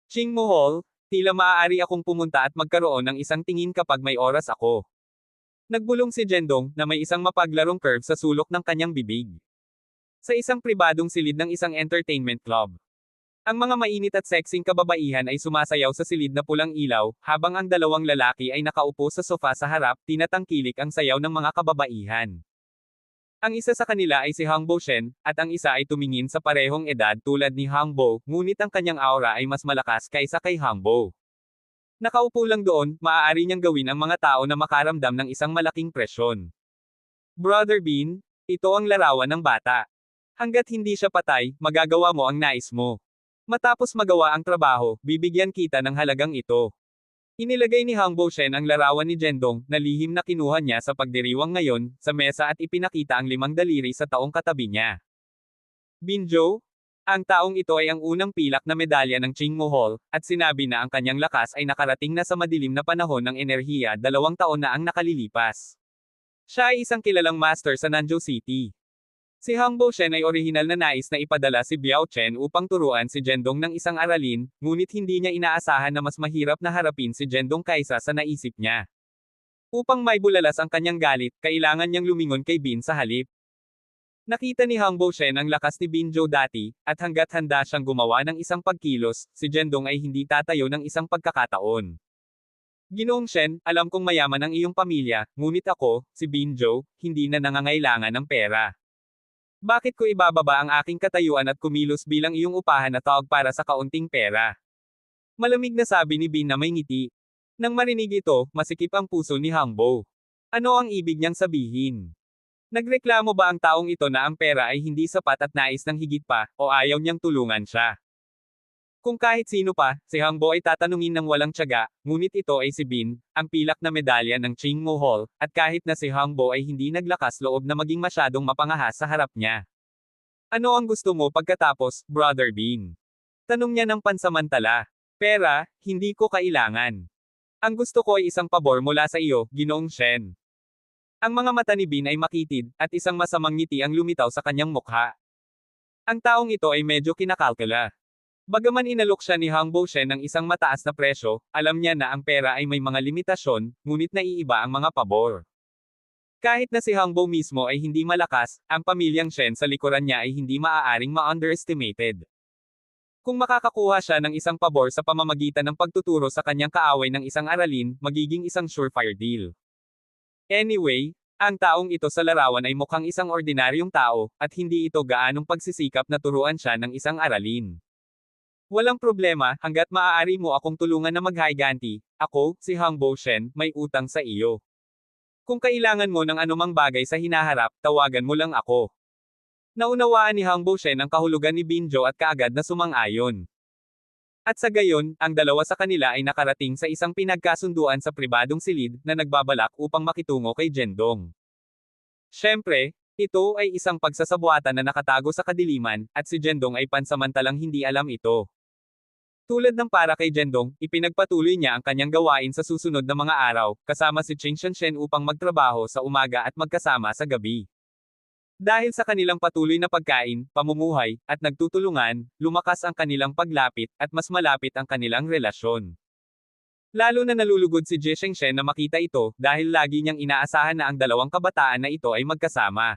Ching Mohol, tila maaari akong pumunta at magkaroon ng isang tingin kapag may oras ako. Nagbulong si Jendong, na may isang mapaglarong curve sa sulok ng kanyang bibig. Sa isang pribadong silid ng isang entertainment club. Ang mga mainit at sexing kababaihan ay sumasayaw sa silid na pulang ilaw, habang ang dalawang lalaki ay nakaupo sa sofa sa harap, tinatangkilik ang sayaw ng mga kababaihan. Ang isa sa kanila ay si Hang Bo Shen, at ang isa ay tumingin sa parehong edad tulad ni Hang Bo, ngunit ang kanyang aura ay mas malakas kaysa kay Hang Bo. Nakaupo lang doon, maaari niyang gawin ang mga tao na makaramdam ng isang malaking presyon. Brother Bean, ito ang larawan ng bata. Hanggat hindi siya patay, magagawa mo ang nais mo. Matapos magawa ang trabaho, bibigyan kita ng halagang ito. Inilagay ni Hang Bo Shen ang larawan ni Jendong, na lihim na kinuha niya sa pagdiriwang ngayon, sa mesa at ipinakita ang 5 daliri sa taong katabi niya. Binjo? Ang taong ito ay ang unang pilak na medalya ng Ching Mohol, at sinabi na ang kanyang lakas ay nakarating na sa madilim na panahon ng enerhiya 2 taon na ang nakalilipas. Siya ay isang kilalang master sa Nanzhou City. Si Hang Bo Shen ay orihinal na nais na ipadala si Biao Chen upang turuan si Jendong ng isang aralin, ngunit hindi niya inaasahan na mas mahirap na harapin si Jendong kaysa sa naisip niya. Upang maibulalas ang kanyang galit, kailangan niyang lumingon kay Bin sa halip. Nakita ni Hang Bo Shen ang lakas ni Binjo dati, at hanggat handa siyang gumawa ng isang pagkilos, si Jendong ay hindi tatayo ng isang pagkakataon. Ginoong Shen, alam kong mayaman ang iyong pamilya, ngunit ako, si Binjo, hindi na nangangailangan ng pera. Bakit ko ibababa ang aking katayuan at kumilos bilang iyong upahan na tawag para sa kaunting pera? Malamig na sabi ni Bin na may ngiti. Nang marinig ito, masikip ang puso ni Hang Bo. Ano ang ibig niyang sabihin? Nagreklamo ba ang taong ito na ang pera ay hindi sapat at nais ng higit pa, o ayaw niyang tulungan siya? Kung kahit sino pa, si Hang Bo ay tatanungin ng walang tiyaga, ngunit ito ay si Bin, ang pilak na medalya ng Ching Mohol, at kahit na si Hang Bo ay hindi naglakas loob na maging masyadong mapangahas sa harap niya. Ano ang gusto mo pagkatapos, Brother Bin? Tanong niya ng pansamantala. Pera, hindi ko kailangan. Ang gusto ko ay isang pabor mula sa iyo, Ginoong Shen. Ang mga mata ni Bin ay makitid, at isang masamang ngiti ang lumitaw sa kanyang mukha. Ang taong ito ay medyo kinakalkula. Bagaman inalok siya ni Hang Bo Shen ng isang mataas na presyo, alam niya na ang pera ay may mga limitasyon, ngunit naiiba ang mga pabor. Kahit na si Hang Bo mismo ay hindi malakas, ang pamilyang Shen sa likuran niya ay hindi maaaring ma-underestimated. Kung makakakuha siya ng isang pabor sa pamamagitan ng pagtuturo sa kanyang kaaway ng isang aralin, magiging isang surefire deal. Anyway, ang taong ito sa larawan ay mukhang isang ordinaryong tao, at hindi ito gaanong pagsisikap na turuan siya ng isang aralin. Walang problema, hanggat maaari mo akong tulungan na maghiganti, ako, si Hang Bo Shen, may utang sa iyo. Kung kailangan mo ng anumang bagay sa hinaharap, tawagan mo lang ako. Naunawaan ni Hang Bo Shen ang kahulugan ni Binjo at kaagad na sumang-ayon. At sa gayon, ang dalawa sa kanila ay nakarating sa isang pinagkasunduan sa pribadong silid, na nagbabalak upang makitungo kay Jendong. Siyempre, ito ay isang pagsasabuatan na nakatago sa kadiliman, at si Jendong ay pansamantalang hindi alam ito. Tulad ng para kay Jendong, ipinagpatuloy niya ang kanyang gawain sa susunod na mga araw, kasama si Ching Shen upang magtrabaho sa umaga at magkasama sa gabi. Dahil sa kanilang patuloy na pagkain, pamumuhay, at nagtutulungan, lumakas ang kanilang paglapit, at mas malapit ang kanilang relasyon. Lalo na nalulugod si Jie Shengshen na makita ito, dahil lagi niyang inaasahan na ang dalawang kabataan na ito ay magkasama.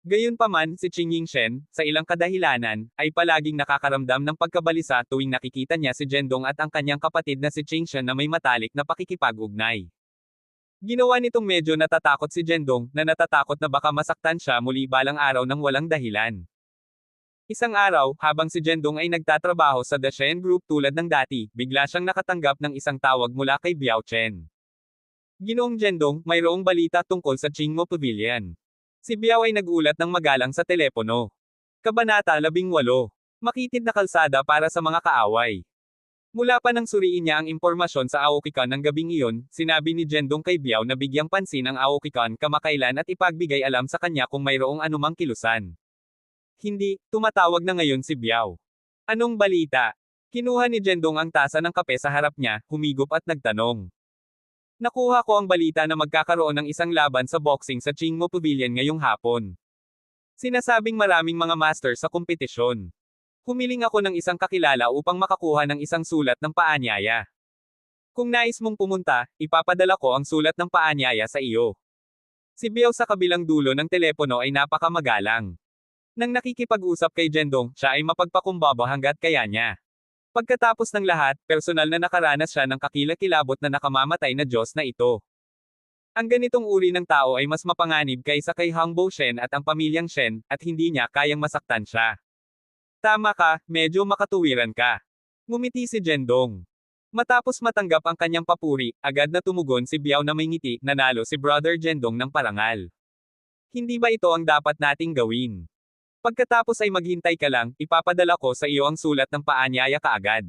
Gayunpaman, si Qing Yingshen, sa ilang kadahilanan, ay palaging nakakaramdam ng pagkabalisa tuwing nakikita niya si Zhendong at ang kanyang kapatid na si Qingshen na may matalik na pakikipag-ugnay. Ginawa nitong medyo natatakot si Zhendong, na natatakot na baka masaktan siya muli balang araw ng walang dahilan. Isang araw, habang si Zhendong ay nagtatrabaho sa The Shen Group tulad ng dati, bigla siyang nakatanggap ng isang tawag mula kay Biao Chen. Ginoong Zhendong, mayroong balita tungkol sa Qingmo Pavilion. Si Biao ay nagulat ng magalang sa telepono. Kabanata 18. Makitid na kalsada para sa mga kaaway. Mula pa nang suriin niya ang impormasyon sa Aokikon ng gabing iyon, sinabi ni Zhendong kay Biao na bigyang pansin ang Aokikon kamakailan at ipagbigay alam sa kanya kung mayroong anumang kilusan. Hindi, tumatawag na ngayon si Biao. Anong balita? Kinuha ni Zhendong ang tasa ng kape sa harap niya, humigop at nagtanong. Nakuha ko ang balita na magkakaroon ng isang laban sa boxing sa Qingmo Pavilion ngayong hapon. Sinasabing maraming mga master sa kompetisyon. Humiling ako ng isang kakilala upang makakuha ng isang sulat ng paanyaya. Kung nais mong pumunta, ipapadala ko ang sulat ng paanyaya sa iyo. Si Biao sa kabilang dulo ng telepono ay napakamagalang. Nang nakikipag-usap kay Zhendong, siya ay mapagpakumbaba hanggat kaya niya. Pagkatapos ng lahat, personal na nakaranas siya ng kakilakilabot na nakamamatay na Diyos na ito. Ang ganitong uri ng tao ay mas mapanganib kaysa kay Hangbo Shen at ang pamilyang Shen, at hindi niya kayang masaktan siya. Tama ka, medyo makatuwiran ka. Ngumiti si Zhendong. Matapos matanggap ang kanyang papuri, agad na tumugon si Biao na may ngiti, nanalo si Brother Zhendong ng parangal. Hindi ba ito ang dapat nating gawin? Pagkatapos ay maghintay ka lang, ipapadala ko sa iyo ang sulat ng paanyaya kaagad.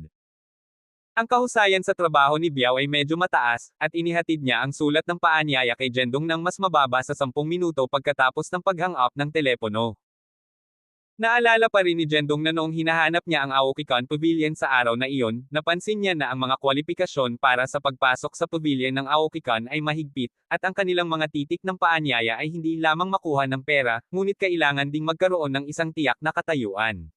Ang kahusayan sa trabaho ni Biao ay medyo mataas, at inihatid niya ang sulat ng paanyaya kay Zhendong ng mas mababa sa 10 minuto pagkatapos ng pag-hang up ng telepono. Naalala pa rin ni Zhendong na noong hinahanap niya ang Aokikon Pavilion sa araw na iyon, napansin niya na ang mga kwalifikasyon para sa pagpasok sa pavilion ng Aokikon ay mahigpit, at ang kanilang mga titik ng paanyaya ay hindi lamang makuha ng pera, ngunit kailangan ding magkaroon ng isang tiyak na katayuan.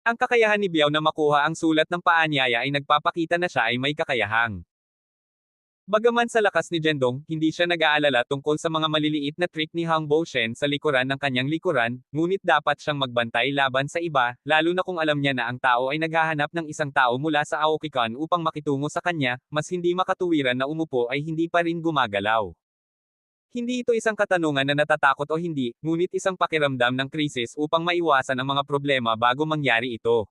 Ang kakayahan ni Biao na makuha ang sulat ng paanyaya ay nagpapakita na siya ay may kakayahang. Bagaman sa lakas ni Zhendong, hindi siya nag-aalala tungkol sa mga maliliit na trick ni Hangbo Shen sa likuran ng kanyang likuran, ngunit dapat siyang magbantay laban sa iba, lalo na kung alam niya na ang tao ay naghahanap ng isang tao mula sa Aokikon upang makitungo sa kanya, mas hindi makatuwiran na umupo ay hindi pa rin gumagalaw. Hindi ito isang katanungan na natatakot o hindi, ngunit isang pakiramdam ng krisis upang maiwasan ang mga problema bago mangyari ito.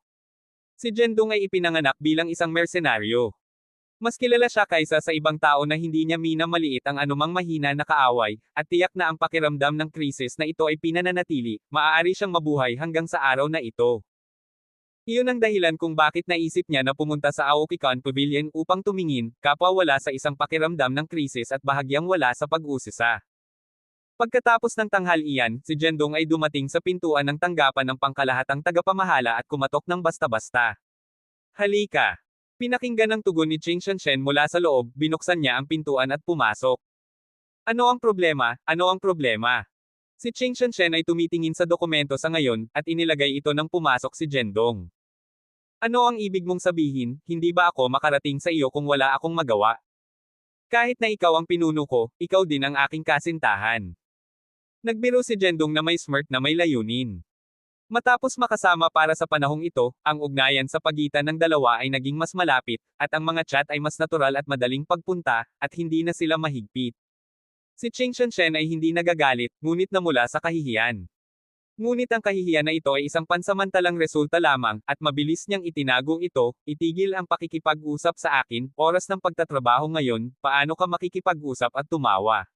Si Zhendong ay ipinanganak bilang isang mersenaryo. Mas kilala siya kaysa sa ibang tao na hindi niya minamaliit ang anumang mahina na kaaway, at tiyak na ang pakiramdam ng krisis na ito ay pinananatili, maaari siyang mabuhay hanggang sa araw na ito. Iyon ang dahilan kung bakit naisip niya na pumunta sa Aokikon Pavilion upang tumingin, kapwa wala sa isang pakiramdam ng krisis at bahagyang wala sa pag-usisa. Pagkatapos ng tanghalian, si Zhendong ay dumating sa pintuan ng tanggapan ng pangkalahatang tagapamahala at kumatok ng basta-basta. Halika! Pinakinggan ang tugon ni Qing Shen mula sa loob, binuksan niya ang pintuan at pumasok. Ano ang problema? Ano ang problema? Si Qing Shen ay tumitingin sa dokumento sa ngayon, at inilagay ito nang pumasok si Zhendong. Ano ang ibig mong sabihin, hindi ba ako makarating sa iyo kung wala akong magawa? Kahit na ikaw ang pinuno ko, ikaw din ang aking kasintahan. Nagbiro si Zhendong na may smirk na may layunin. Matapos makasama para sa panahong ito, ang ugnayan sa pagitan ng dalawa ay naging mas malapit, at ang mga chat ay mas natural at madaling pagpunta, at hindi na sila mahigpit. Si Qing Shen ay hindi nagagalit, ngunit namula sa kahihiyan. Ngunit ang kahihiyan na ito ay isang pansamantalang resulta lamang, at mabilis niyang itinago ito, itigil ang pakikipag-usap sa akin, oras ng pagtatrabaho ngayon, paano ka makikipag-usap at tumawa.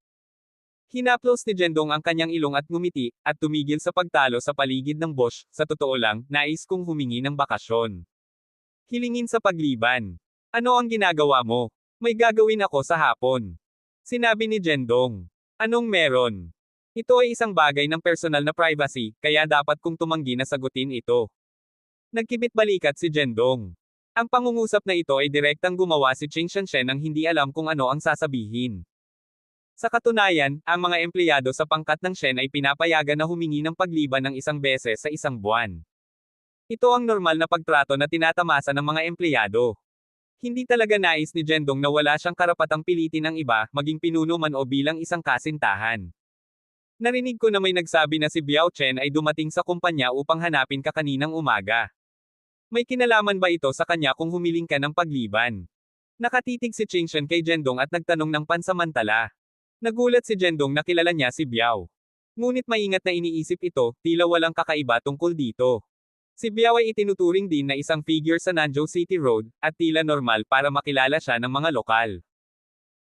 Hinaplos ni Zhendong ang kanyang ilong at ngumiti, at tumigil sa pagtalo sa paligid ng bush, sa totoo lang, nais kong humingi ng bakasyon. Hilingin sa pagliban. Ano ang ginagawa mo? May gagawin ako sa hapon. Sinabi ni Zhendong. Anong meron? Ito ay isang bagay ng personal na privacy, kaya dapat kong tumanggi na sagutin ito. Nagkibit balikat si Zhendong. Ang pangungusap na ito ay direktang gumawa si Qing Shen nang hindi alam kung ano ang sasabihin. Sa katunayan, ang mga empleyado sa pangkat ng Shen ay pinapayagan na humingi ng pagliban ng isang beses sa isang buwan. Ito ang normal na pagtrato na tinatamasa ng mga empleyado. Hindi talaga nais ni Jendong na wala siyang karapatang pilitin ang iba, maging pinuno man o bilang isang kasintahan. Narinig ko na may nagsabi na si Biao Chen ay dumating sa kumpanya upang hanapin ka kaninang umaga. May kinalaman ba ito sa kanya kung humiling ka ng pagliban? Nakatitig si Ching Shen kay Jendong at nagtanong ng pansamantala. Nagulat si Jendong na kilala niya si Biao. Ngunit maingat na iniisip ito, tila walang kakaiba tungkol dito. Si Biao ay itinuturing din na isang figure sa Nanzhou City Road, at tila normal para makilala siya ng mga lokal.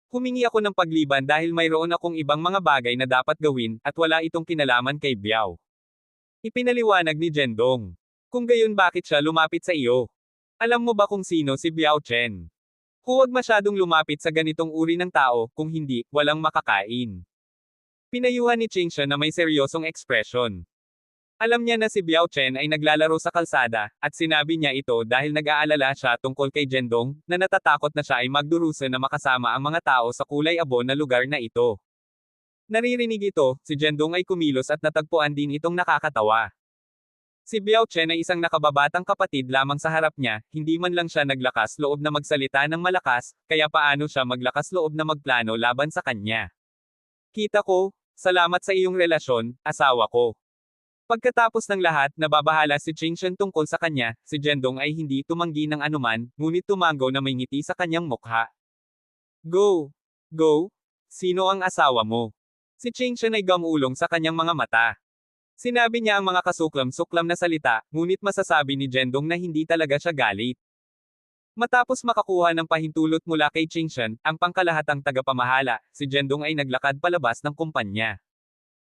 Humingi ako ng pagliban dahil mayroon akong ibang mga bagay na dapat gawin, at wala itong kinalaman kay Biao. Ipinaliwanag ni Jendong. Kung gayon bakit siya lumapit sa iyo? Alam mo ba kung sino si Biao Chen? Huwag masyadong lumapit sa ganitong uri ng tao, kung hindi, walang makakain. Pinayuhan ni Ching Shen na may seryosong ekspresyon. Alam niya na si Biao Chen ay naglalaro sa kalsada, at sinabi niya ito dahil nag-aalala siya tungkol kay Jendong, na natatakot na siya ay magdurusa na makasama ang mga tao sa kulay abo na lugar na ito. Naririnig ito, si Jendong ay kumilos at natagpuan din itong nakakatawa. Si Biao Chen ay isang nakababatang kapatid lamang sa harap niya, hindi man lang siya naglakas loob na magsalita ng malakas, kaya paano siya maglakas loob na magplano laban sa kanya. Kita ko, salamat sa iyong relasyon, asawa ko. Pagkatapos ng lahat, nababahala si Ching Shen tungkol sa kanya, si Jendong ay hindi tumanggi ng anuman, ngunit tumanggo na may ngiti sa kanyang mukha. Go! Go! Sino ang asawa mo? Si Ching Shen ay gamulong sa kanyang mga mata. Sinabi niya ang mga kasuklam-suklam na salita, ngunit masasabi ni Jendong na hindi talaga siya galit. Matapos makakuha ng pahintulot mula kay Ching Shen, ang pangkalahatang tagapamahala, si Jendong ay naglakad palabas ng kumpanya.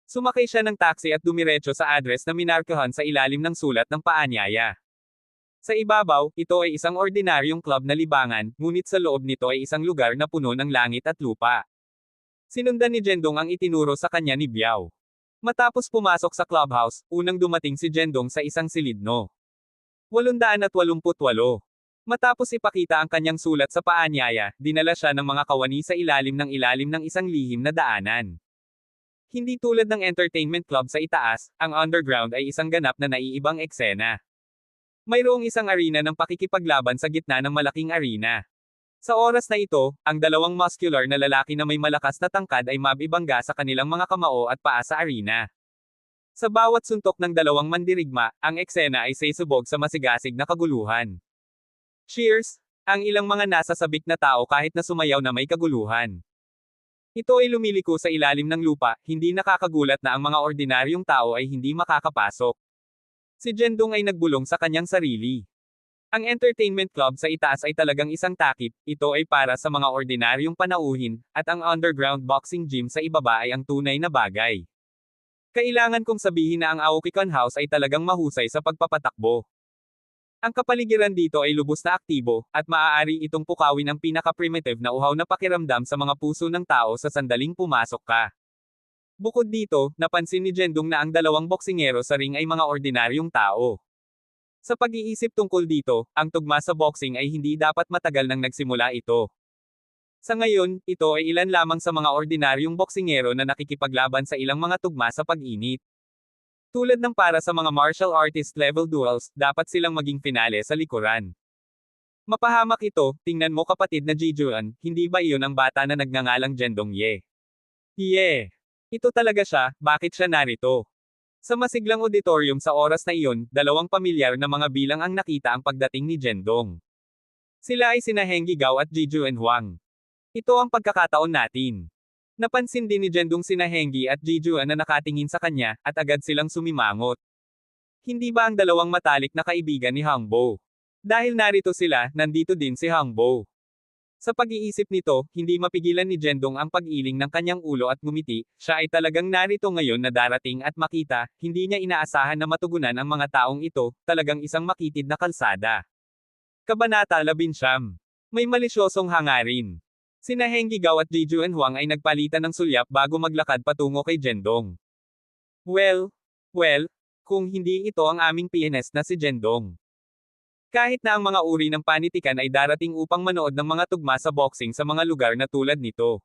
Sumakay siya ng taxi at dumiretso sa address na minarkahan sa ilalim ng sulat ng paanyaya. Sa ibabaw, ito ay isang ordinaryong club na libangan, ngunit sa loob nito ay isang lugar na puno ng langit at lupa. Sinundan ni Jendong ang itinuro sa kanya ni Biao. Matapos pumasok sa clubhouse, unang dumating si Jendong sa isang silidno. 888. Matapos ipakita ang kanyang sulat sa paanyaya, dinala siya ng mga kawani sa ilalim ng isang lihim na daanan. Hindi tulad ng entertainment club sa itaas, ang underground ay isang ganap na naiibang eksena. Mayroong isang arena ng pakikipaglaban sa gitna ng malaking arena. Sa oras na ito, ang dalawang muscular na lalaki na may malakas na tangkad ay mabibangga sa kanilang mga kamao at paa sa arena. Sa bawat suntok ng dalawang mandirigma, ang eksena ay sesubog sa masigasig na kaguluhan. Cheers! Ang ilang mga nasa sabik na tao kahit na sumayaw na may kaguluhan. Ito ay lumiliko sa ilalim ng lupa, hindi nakakagulat na ang mga ordinaryong tao ay hindi makakapasok. Si Jendong ay nagbulong sa kanyang sarili. Ang entertainment club sa itaas ay talagang isang takip, ito ay para sa mga ordinaryong panauhin, at ang underground boxing gym sa ibaba ay ang tunay na bagay. Kailangan kong sabihin na ang Aokikon House ay talagang mahusay sa pagpapatakbo. Ang kapaligiran dito ay lubos na aktibo, at maaari itong pukawin ang pinaka-primitive na uhaw na pakiramdam sa mga puso ng tao sa sandaling pumasok ka. Bukod dito, napansin ni Jendong na ang dalawang boksingero sa ring ay mga ordinaryong tao. Sa pag-iisip tungkol dito, ang tugma sa boxing ay hindi dapat matagal nang nagsimula ito. Sa ngayon, ito ay ilan lamang sa mga ordinaryong boksingero na nakikipaglaban sa ilang mga tugma sa pag-init. Tulad ng para sa mga martial artist level duels, dapat silang maging finale sa likuran. Mapahamak ito, tingnan mo kapatid na Jijuan, hindi ba iyon ang bata na nagngangalang Jendong Ye? Ye! Ito talaga siya, bakit siya narito? Sa masiglang auditorium sa oras na iyon, dalawang pamilyar na mga bilang ang nakita ang pagdating ni Jendong. Sila ay sina Heng Gigao at Jijuan Huang. Ito ang pagkakataon natin. Napansin din ni Jendong sina Henggi at Jijuan na nakatingin sa kanya, at agad silang sumimangot. Hindi ba ang dalawang matalik na kaibigan ni Hangbo? Dahil narito sila, nandito din si Hangbo. Sa pag-iisip nito, hindi mapigilan ni Jendong ang pag-iling ng kanyang ulo at ngumiti, siya ay talagang narito ngayon na darating at makita, hindi niya inaasahan na matugunan ang mga taong ito, talagang isang makitid na kalsada. Kabanata 19. May malisyosong hangarin. Sina Heng Gigao at Jijuan Huang ay nagpalitan ng sulyap bago maglakad patungo kay Jendong. Well, kung hindi ito ang aming PNS na si Jendong. Kahit na ang mga uri ng panitikan ay darating upang manood ng mga tugma sa boxing sa mga lugar na tulad nito.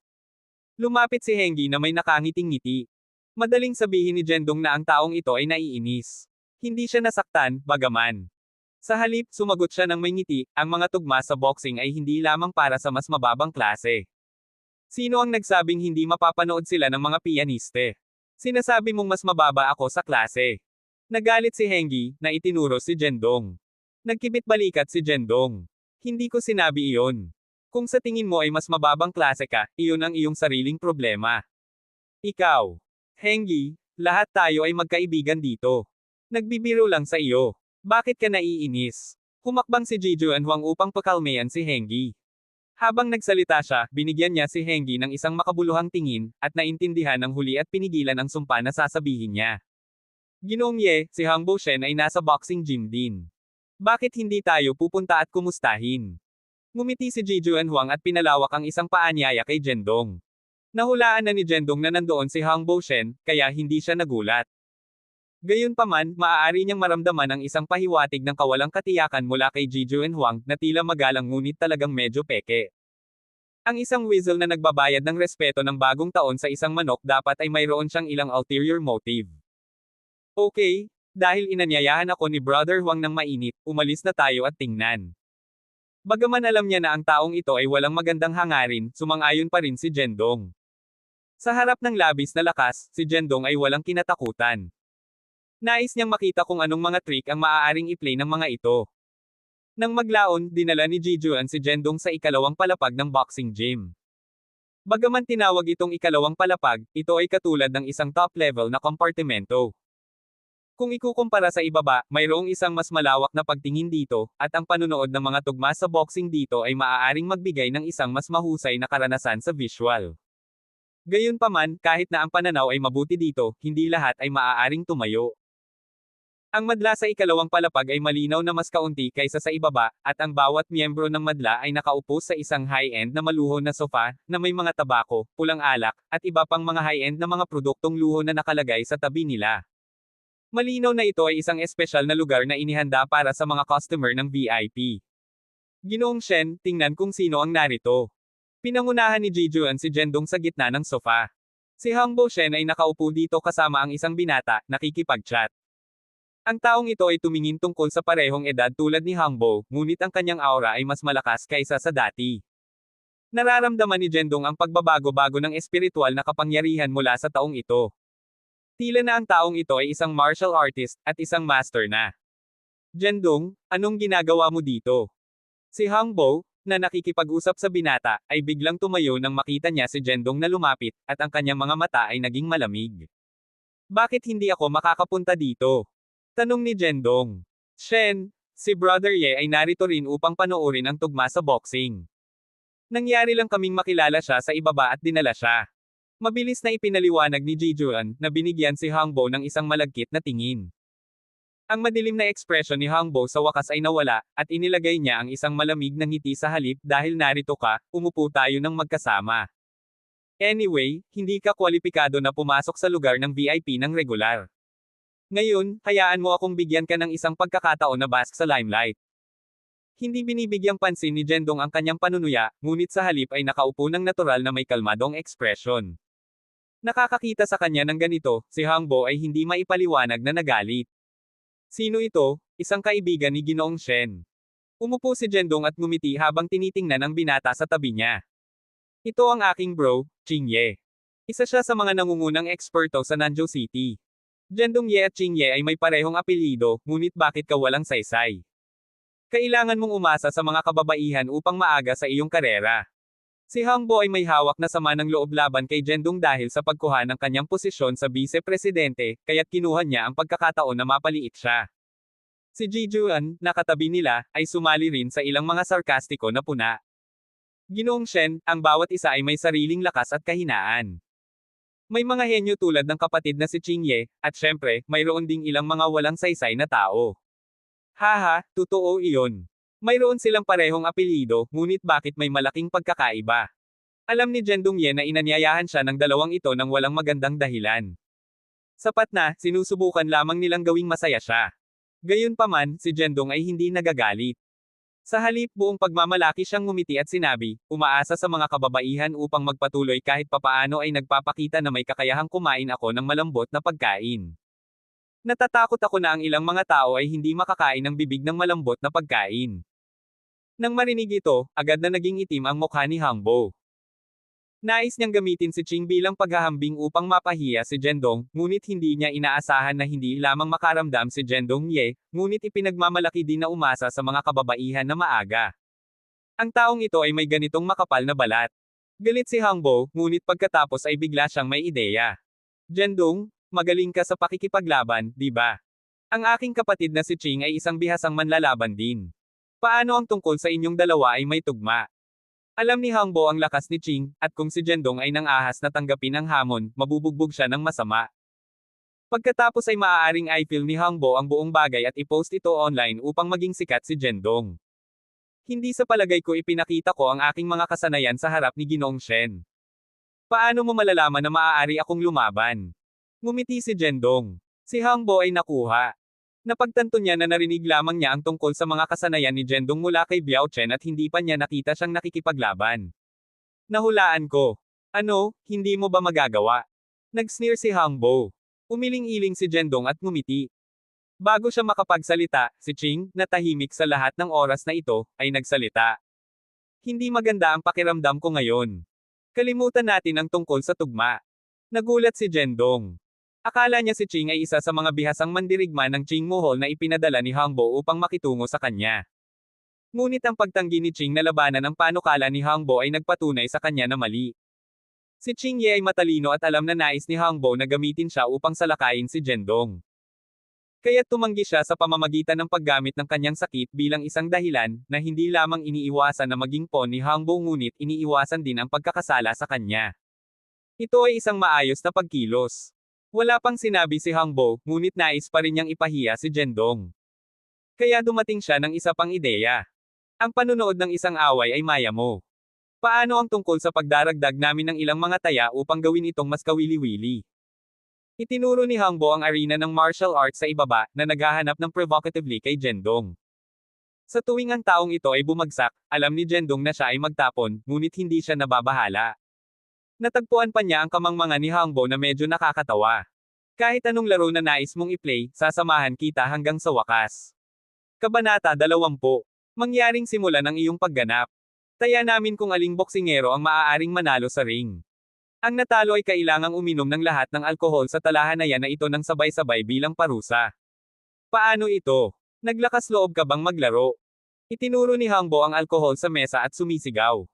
Lumapit si Hengi na may nakangiting-ngiti. Madaling sabihin ni Jendong na ang taong ito ay naiinis. Hindi siya nasaktan, bagaman. Sa halip, sumagot siya ng may ngiti, ang mga tugma sa boxing ay hindi lamang para sa mas mababang klase. Sino ang nagsabing hindi mapapanood sila ng mga piyaniste? Sinasabi mong mas mababa ako sa klase. Nagalit si Hengi, na itinuro si Jendong. Nagkibit balikat si Jendong. Hindi ko sinabi iyon. Kung sa tingin mo ay mas mababang klase ka, iyon ang iyong sariling problema. Ikaw. Hengi, lahat tayo ay magkaibigan dito. Nagbibiro lang sa iyo. Bakit ka naiinis? Humakbang si Jijuan Huang upang pakalmayan si Hengi. Habang nagsalita siya, binigyan niya si Hengi ng isang makabuluhang tingin, at naintindihan ng huli at pinigilan ang sumpa na sasabihin niya. Ginoong Ye, si Hang Bo-shen ay nasa boxing gym din. Bakit hindi tayo pupunta at kumustahin? Ngumiti si Jijuan Huang at pinalawak ang isang paanyaya kay Jendong. Nahulaan na ni Jendong na nandoon si Hang Bo-shen, kaya hindi siya nagulat. Gayunpaman, maaari niyang maramdaman ang isang pahiwatig ng kawalang katiyakan mula kay Jijuan Huang na tila magalang ngunit talagang medyo peke. Ang isang weasel na nagbabayad ng respeto ng bagong taon sa isang manok dapat ay mayroon siyang ilang ulterior motive. Okay, dahil inanyayahan ako ni Brother Huang ng mainit, umalis na tayo at tingnan. Bagaman alam niya na ang taong ito ay walang magandang hangarin, sumang-ayon pa rin si Jendong. Sa harap ng labis na lakas, si Jendong ay walang kinatakutan. Nais niyang makita kung anong mga trick ang maaaring i-play ng mga ito. Nang maglaon, dinala ni Jijuan si Jendong sa ikalawang palapag ng boxing gym. Bagaman tinawag itong ikalawang palapag, ito ay katulad ng isang top-level na kompartimento. Kung ikukumpara sa ibaba, mayroong isang mas malawak na pagtingin dito, at ang panunood ng mga tugma sa boxing dito ay maaaring magbigay ng isang mas mahusay na karanasan sa visual. Gayunpaman, kahit na ang pananaw ay mabuti dito, hindi lahat ay maaaring tumayo. Ang madla sa ikalawang palapag ay malinaw na mas kaunti kaysa sa ibaba, at ang bawat miyembro ng madla ay nakaupo sa isang high-end na maluho na sofa, na may mga tabako, pulang alak, at iba pang mga high-end na mga produktong luho na nakalagay sa tabi nila. Malinaw na ito ay isang espesyal na lugar na inihanda para sa mga customer ng VIP. Ginoong Shen, tingnan kung sino ang narito. Pinangunahan ni Jijuan si Jendong sa gitna ng sofa. Si Hang Bo-shen ay nakaupo dito kasama ang isang binata, nakikipag-chat. Ang taong ito ay tumingin tungkol sa parehong edad tulad ni Hang Bo, ngunit ang kanyang aura ay mas malakas kaysa sa dati. Nararamdaman ni Jendong ang pagbabago-bago ng espiritual na kapangyarihan mula sa taong ito. Tila na ang taong ito ay isang martial artist, at isang master na. Jendong, anong ginagawa mo dito? Si Hang Bo, na nakikipag-usap sa binata, ay biglang tumayo nang makita niya si Jendong na lumapit, at ang kanyang mga mata ay naging malamig. Bakit hindi ako makakapunta dito? Tanong ni Jendong. Shen, si Brother Ye ay narito rin upang panoorin ang tugma sa boxing. Nangyari lang kaming makilala siya sa ibaba at dinala siya. Mabilis na ipinaliwanag ni Jijuan, na binigyan si Hang Bo ng isang malagkit na tingin. Ang madilim na ekspresyon ni Hang Bo sa wakas ay nawala, at inilagay niya ang isang malamig na ngiti sa halip dahil narito ka, umupo tayo ng magkasama. Anyway, hindi ka kwalipikado na pumasok sa lugar ng VIP ng regular. Ngayon, hayaan mo akong bigyan ka ng isang pagkakataon na bask sa limelight. Hindi binibigyang pansin ni Jendong ang kanyang panunuya, ngunit sa halip ay nakaupo ng natural na may kalmadong ekspresyon. Nakakakita sa kanya ng ganito, si Hang Bo ay hindi maipaliwanag na nagalit. Sino ito? Isang kaibigan ni Ginoong Shen. Umupo si Jendong at ngumiti habang tinitingnan ang binata sa tabi niya. Ito ang aking bro, Ching Ye. Isa siya sa mga nangungunang eksperto sa Nanzhou City. Jendong Ye at Ching Ye ay may parehong apelyido, ngunit bakit ka walang saysay? Kailangan mong umasa sa mga kababaihan upang maaga sa iyong karera. Si Hang Bo ay may hawak na sama ng loob laban kay Jendong dahil sa pagkuha ng kanyang posisyon sa vice-presidente, kaya't kinuha niya ang pagkakataon na mapaliit siya. Si Jijuan, na katabi nila, ay sumali rin sa ilang mga sarkastiko na puna. Ginoong Shen, ang bawat isa ay may sariling lakas at kahinaan. May mga henyo tulad ng kapatid na si Ching Ye, at syempre, mayroon ding ilang mga walang saysay na tao. Haha, totoo iyon. Mayroon silang parehong apelyido, ngunit bakit may malaking pagkakaiba? Alam ni Jendong Ye na inanyayahan siya ng dalawang ito ng walang magandang dahilan. Sapat na, sinusubukan lamang nilang gawing masaya siya. Gayunpaman, si Jendong ay hindi nagagalit. Sa halip buong pagmamalaki siyang ngumiti at sinabi, umaasa sa mga kababaihan upang magpatuloy kahit papaano ay nagpapakita na may kakayahang kumain ako ng malambot na pagkain. Natatakot ako na ang ilang mga tao ay hindi makakain ng bibig ng malambot na pagkain. Nang marinig ito, agad na naging itim ang mukha ni Hangbo. Nais niyang gamitin si Ching bilang paghahambing upang mapahiya si Zhendong, ngunit hindi niya inaasahan na hindi lamang makaramdam si Zhendong Ye, ngunit ipinagmamalaki din na umasa sa mga kababaihan na maaga. Ang taong ito ay may ganitong makapal na balat. Galit si Hangbo, ngunit pagkatapos ay bigla siyang may ideya. Zhendong, magaling ka sa pakikipaglaban, di ba? Ang aking kapatid na si Ching ay isang bihasang manlalaban din. Paano ang tungkol sa inyong dalawa ay may tugma? Alam ni Hangbo ang lakas ni Ching, at kung si Zhendong ay nang-ahas na tanggapin ang hamon, mabubugbog siya ng masama. Pagkatapos ay maaaring i-film ni Hangbo ang buong bagay at i-post ito online upang maging sikat si Zhendong. Hindi sa palagay ko ipinakita ko ang aking mga kasanayan sa harap ni Ginoong Shen. Paano mo malalaman na maaari akong lumaban? Ngumiti si Zhendong. Si Hangbo ay nakuha. Napagtanto niya na narinig lamang niya ang tungkol sa mga kasanayan ni Zhendong mula kay Biao Chen at hindi pa niya nakita siyang nakikipaglaban. Nahulaan ko. Ano, hindi mo ba magagawa? Nag-sneer si Hangbo. Umiling-iling si Zhendong at ngumiti. Bago siya makapagsalita, si Ching, na tahimik sa lahat ng oras na ito, ay nagsalita. Hindi maganda ang pakiramdam ko ngayon. Kalimutan natin ang tungkol sa tugma. Nagulat si Zhendong. Akala niya si Ching ay isa sa mga bihasang mandirigma ng Ching Mohol na ipinadala ni Hangbo upang makitungo sa kanya. Ngunit ang pagtanggi ni Ching na labanan ang panukala ni Hangbo ay nagpatunay sa kanya na mali. Si Ching Ye ay matalino at alam na nais ni Hangbo na gamitin siya upang salakayin si Zhendong. Kaya't tumanggi siya sa pamamagitan ng paggamit ng kanyang sakit bilang isang dahilan na hindi lamang iniiwasan na maging pawn ni Hangbo ngunit iniiwasan din ang pagkakasala sa kanya. Ito ay isang maayos na pagkilos. Wala pang sinabi si Hangbo, ngunit nais pa rin niyang ipahiya si Zhendong. Kaya dumating siya ng isa pang ideya. Ang panunood ng isang away ay maya mo. Paano ang tungkol sa pagdaragdag namin ng ilang mga taya upang gawin itong mas kawili-wili? Itinuro ni Hangbo ang arena ng martial arts sa ibaba, na naghahanap ng provocatively kay Zhendong. Sa tuwing ang taong ito ay bumagsak, alam ni Zhendong na siya ay magtapon, ngunit hindi siya nababahala. Natagpuan pa niya ang kamangmangan ni Hangbo na medyo nakakatawa. Kahit anong laro na nais mong i-play, sasamahan kita hanggang sa wakas. Kabanata 20. Mangyaring simulan ang iyong pagganap. Taya namin kung aling boksingero ang maaaring manalo sa ring. Ang natalo ay kailangang uminom ng lahat ng alkohol sa talahanayan na ito ng sabay-sabay bilang parusa. Paano ito? Naglakas loob ka bang maglaro? Itinuro ni Hangbo ang alkohol sa mesa at sumisigaw.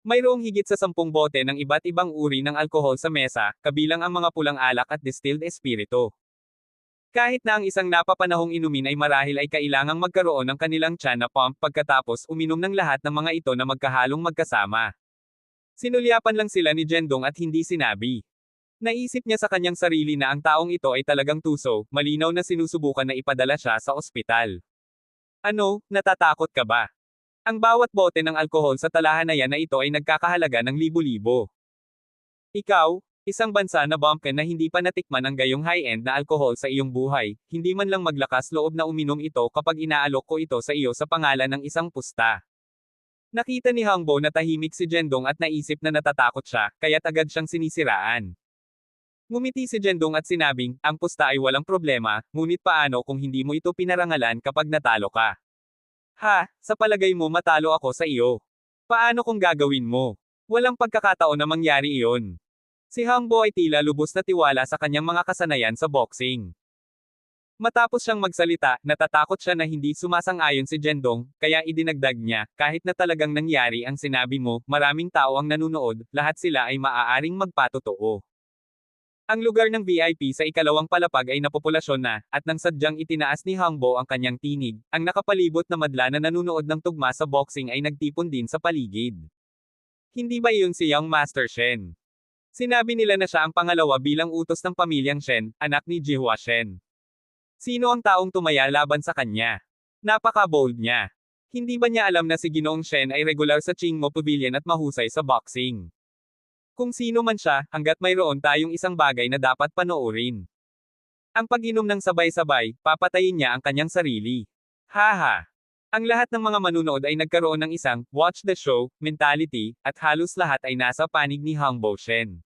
Mayroong higit sa 10 bote ng iba't ibang uri ng alkohol sa mesa, kabilang ang mga pulang alak at distilled espiritu. Kahit na ang isang napapanahong inumin ay marahil ay kailangang magkaroon ng kanilang tiyan na pump pagkatapos uminom ng lahat ng mga ito na magkahalong magkasama. Sinulyapan lang sila ni Zhendong at hindi sinabi. Naisip niya sa kanyang sarili na ang taong ito ay talagang tuso, malinaw na sinusubukan na ipadala siya sa ospital. Ano, natatakot ka ba? Ang bawat bote ng alkohol sa talahanayan na ito ay nagkakahalaga ng libo-libo. Ikaw, isang bansa na bumpkin na hindi pa natikman ang gayong high-end na alkohol sa iyong buhay, hindi man lang maglakas loob na uminom ito kapag inaalok ko ito sa iyo sa pangalan ng isang pusta. Nakita ni Hangbo na tahimik si Zhendong at naisip na natatakot siya, kaya't agad siyang sinisiraan. Ngumiti si Zhendong at sinabing, ang pusta ay walang problema, ngunit paano kung hindi mo ito pinarangalan kapag natalo ka? Ha, sa palagay mo matalo ako sa iyo. Paano kung gagawin mo? Walang pagkakataon na mangyari iyon. Si Hangbo ay tila lubos na tiwala sa kanyang mga kasanayan sa boxing. Matapos siyang magsalita, natatakot siya na hindi sumasang-ayon si Zhendong, kaya idinagdag niya, kahit na talagang nangyari ang sinabi mo, maraming tao ang nanunood, lahat sila ay maaaring magpatotoo. Ang lugar ng VIP sa ikalawang palapag ay napopulasyon na, at nang sadyang itinaas ni Hangbo ang kanyang tinig, ang nakapalibot na madla na nanunood ng tugma sa boxing ay nagtipon din sa paligid. Hindi ba iyon si Young Master Shen? Sinabi nila na siya ang pangalawa bilang utos ng pamilyang Shen, anak ni Jihua Shen. Sino ang taong tumaya laban sa kanya? Napaka-bold niya. Hindi ba niya alam na si Ginoong Shen ay regular sa Qingmo Pavilion at mahusay sa boxing? Kung sino man siya, hanggat mayroon tayong isang bagay na dapat panoorin. Ang pag-inom ng sabay-sabay, papatayin niya ang kanyang sarili. Haha. Ang lahat ng mga manunood ay nagkaroon ng isang watch the show mentality, at halos lahat ay nasa panig ni Hang Bo-shen.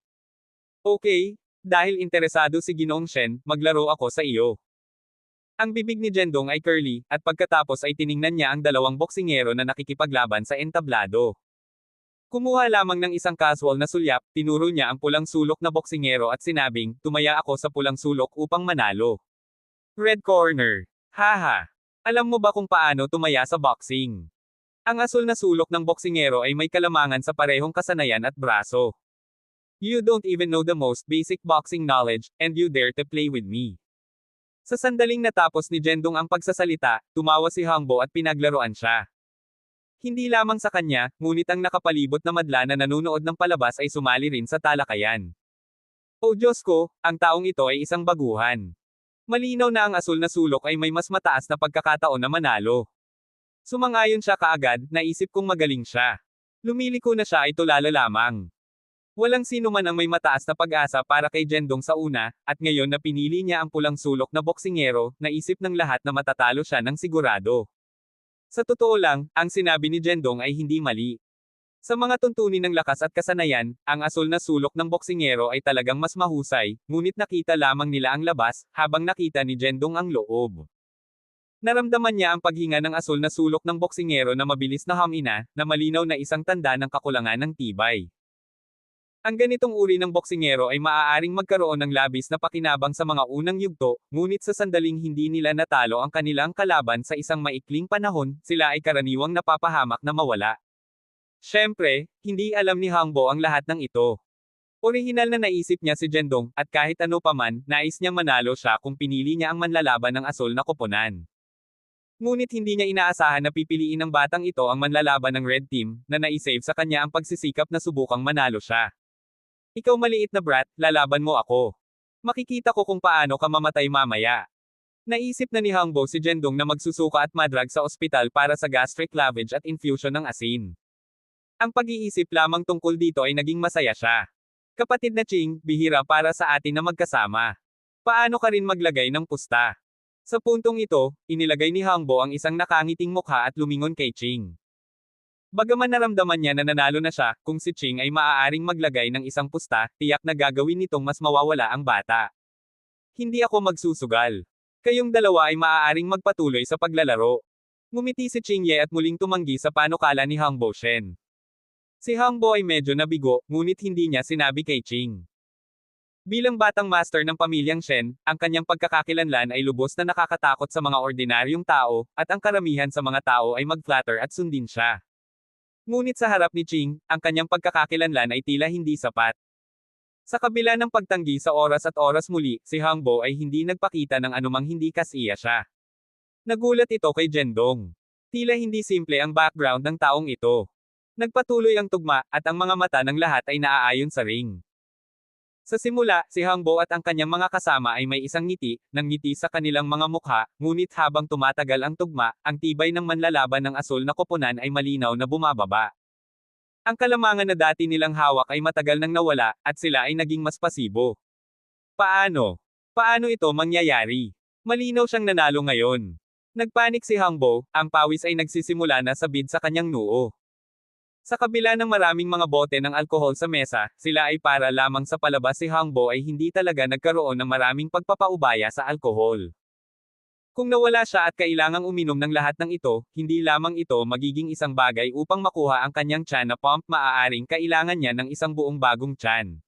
Okay, dahil interesado si Ginoong Shen, maglaro ako sa iyo. Ang bibig ni Jendong ay curly, at pagkatapos ay tiningnan niya ang dalawang boksingero na nakikipaglaban sa entablado. Kumuha lamang ng isang casual na sulyap, tinuro niya ang pulang sulok na boksingero at sinabing, tumaya ako sa pulang sulok upang manalo. Red corner. Haha. Alam mo ba kung paano tumaya sa boxing? Ang asul na sulok ng boksingero ay may kalamangan sa parehong kasanayan at braso. You don't even know the most basic boxing knowledge, and you dare to play with me. Sa sandaling natapos ni Jendong ang pagsasalita, tumawa si Hangbo at pinaglaruan siya. Hindi lamang sa kanya, ngunit ang nakapalibot na madla na nanunood ng palabas ay sumali rin sa talakayan. O Diyos ko, ang taong ito ay isang baguhan. Malinaw na ang asul na sulok ay may mas mataas na pagkakataon na manalo. Sumangayon siya kaagad, naisip kong magaling siya. Lumiliko na siya ay tulala lamang. Walang sino man ang may mataas na pag-asa para kay Jendong sa una, at ngayon na pinili niya ang pulang sulok na boksingero, naisip ng lahat na matatalo siya ng sigurado. Sa totoo lang, ang sinabi ni Jendong ay hindi mali. Sa mga tuntunin ng lakas at kasanayan, ang asul na sulok ng boksingero ay talagang mas mahusay, ngunit nakita lamang nila ang labas, habang nakita ni Jendong ang loob. Naramdaman niya ang paghinga ng asul na sulok ng boksingero na mabilis na hamina, na malinaw na isang tanda ng kakulangan ng tibay. Ang ganitong uri ng boksingero ay maaaring magkaroon ng labis na pakinabang sa mga unang yugto, ngunit sa sandaling hindi nila natalo ang kanilang kalaban sa isang maikling panahon, sila ay karaniwang napapahamak na mawala. Siyempre, hindi alam ni Hangbo ang lahat ng ito. Orihinal na naisip niya si Jendong, at kahit ano paman, nais niyang manalo siya kung pinili niya ang manlalaban ng asul na koponan. Ngunit hindi niya inaasahan na pipiliin ng batang ito ang manlalaban ng Red Team, na naisave sa kanya ang pagsisikap na subukang manalo siya. Ikaw maliit na brat, lalaban mo ako. Makikita ko kung paano ka mamatay mamaya. Naisip na ni Hangbo si Jendong na magsusuka at madrag sa ospital para sa gastric lavage at infusion ng asin. Ang pag-iisip lamang tungkol dito ay naging masaya siya. Kapatid na Ching, bihira para sa atin na magkasama. Paano ka rin maglagay ng pusta? Sa puntong ito, inilagay ni Hangbo ang isang nakangiting mukha at lumingon kay Ching. Bagaman naramdaman niya na nanalo na siya, kung si Ching ay maaaring maglagay ng isang pusta, tiyak na gagawin nitong mas mawawala ang bata. Hindi ako magsusugal. Kayong dalawa ay maaaring magpatuloy sa paglalaro. Ngumiti si Ching Ye at muling tumanggi sa panukala ni Hang Bo Shen. Si Hangbo ay medyo nabigo, ngunit hindi niya sinabi kay Ching. Bilang batang master ng pamilyang Shen, ang kanyang pagkakakilanlan ay lubos na nakakatakot sa mga ordinaryong tao, at ang karamihan sa mga tao ay mag-flatter at sundin siya. Ngunit sa harap ni Ching, ang kanyang pagkakakilanlan ay tila hindi sapat. Sa kabila ng pagtanggi sa oras at oras muli, si Hangbo ay hindi nagpakita ng anumang hindi kasiya siya. Nagulat ito kay Jendong. Tila hindi simple ang background ng taong ito. Nagpatuloy ang tugma, at ang mga mata ng lahat ay naaayon sa ring. Sa simula, si Hangbo at ang kanyang mga kasama ay may isang ngiti, ng ngiti sa kanilang mga mukha, ngunit habang tumatagal ang tugma, ang tibay ng manlalaban ng asul na koponan ay malinaw na bumababa. Ang kalamangan na dati nilang hawak ay matagal nang nawala, at sila ay naging mas pasibo. Paano? Paano ito mangyayari? Malinaw siyang nanalo ngayon. Nagpanik si Hangbo, ang pawis ay nagsisimula na sabid sa kanyang noo. Sa kabila ng maraming mga bote ng alkohol sa mesa, sila ay para lamang sa palabas si Hangbo ay hindi talaga nagkaroon ng maraming pagpapaubaya sa alkohol. Kung nawala siya at kailangang uminom ng lahat ng ito, hindi lamang ito magiging isang bagay upang makuha ang kanyang tiyan na pump, maaaring kailangan niya ng isang buong bagong tiyan.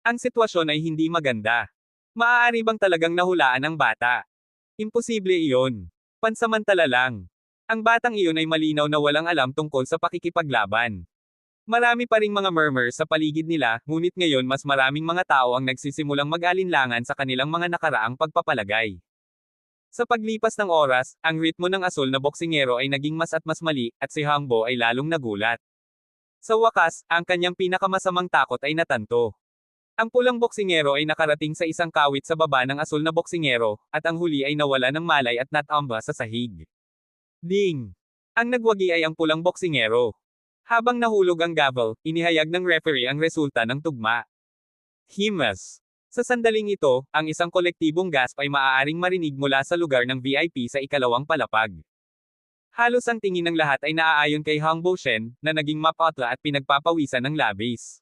Ang sitwasyon ay hindi maganda. Maaari bang talagang nahulaan ang bata? Imposible iyon. Pansamantala lang. Ang batang iyon ay malinaw na walang alam tungkol sa pakikipaglaban. Marami pa ring mga murmurs sa paligid nila, ngunit ngayon mas maraming mga tao ang nagsisimulang mag-alinlangan sa kanilang mga nakaraang pagpapalagay. Sa paglipas ng oras, ang ritmo ng asul na boksingero ay naging mas at mas mali, at si Hangbo ay lalong nagulat. Sa wakas, ang kanyang pinakamasamang takot ay natanto. Ang pulang boksingero ay nakarating sa isang kawit sa baba ng asul na boksingero, at ang huli ay nawala ng malay at natamba sa sahig. Ding! Ang nagwagi ay ang pulang boksingero. Habang nahulog ang gavel, inihayag ng referee ang resulta ng tugma. Himas! Sa sandaling ito, ang isang kolektibong gasp ay maaaring marinig mula sa lugar ng VIP sa ikalawang palapag. Halos ang tingin ng lahat ay naaayon kay Hangbo Shen, na naging mapatla at pinagpapawisan ng labis.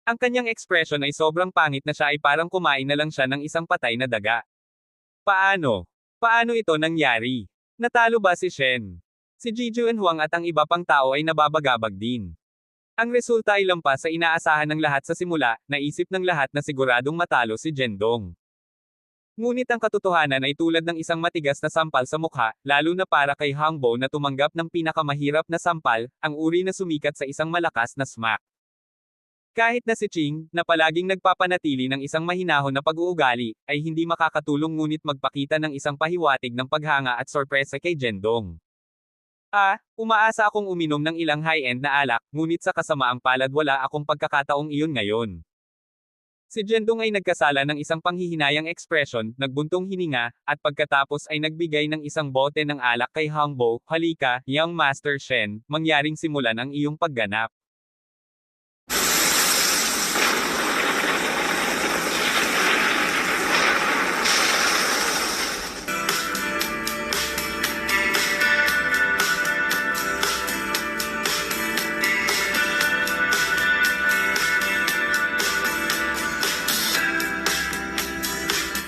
Ang kanyang ekspresyon ay sobrang pangit na siya ay parang kumain na lang siya ng isang patay na daga. Paano? Paano ito nangyari? Natalo ba si Shen? Si Jijuan Huang at ang iba pang tao ay nababagabag din. Ang resulta ay lampas sa inaasahan ng lahat sa simula, naisip ng lahat na siguradong matalo si Jendong. Ngunit ang katotohanan ay tulad ng isang matigas na sampal sa mukha, lalo na para kay Hangbo na tumanggap ng pinakamahirap na sampal, ang uri na sumikat sa isang malakas na smack. Kahit na si Ching, na palaging nagpapanatili ng isang mahinahon na pag-uugali, ay hindi makakatulong ngunit magpakita ng isang pahiwatig ng paghanga at sorpresa kay Jendong. Umaasa akong uminom ng ilang high-end na alak, ngunit sa kasamaang palad wala akong pagkakataong iyon ngayon. Si Jendong ay nagkasala ng isang panghihinayang ekspresyon, nagbuntong hininga, at pagkatapos ay nagbigay ng isang bote ng alak kay Hangbo. Halika, young Master Shen, mangyaring simulan ang iyong pagganap.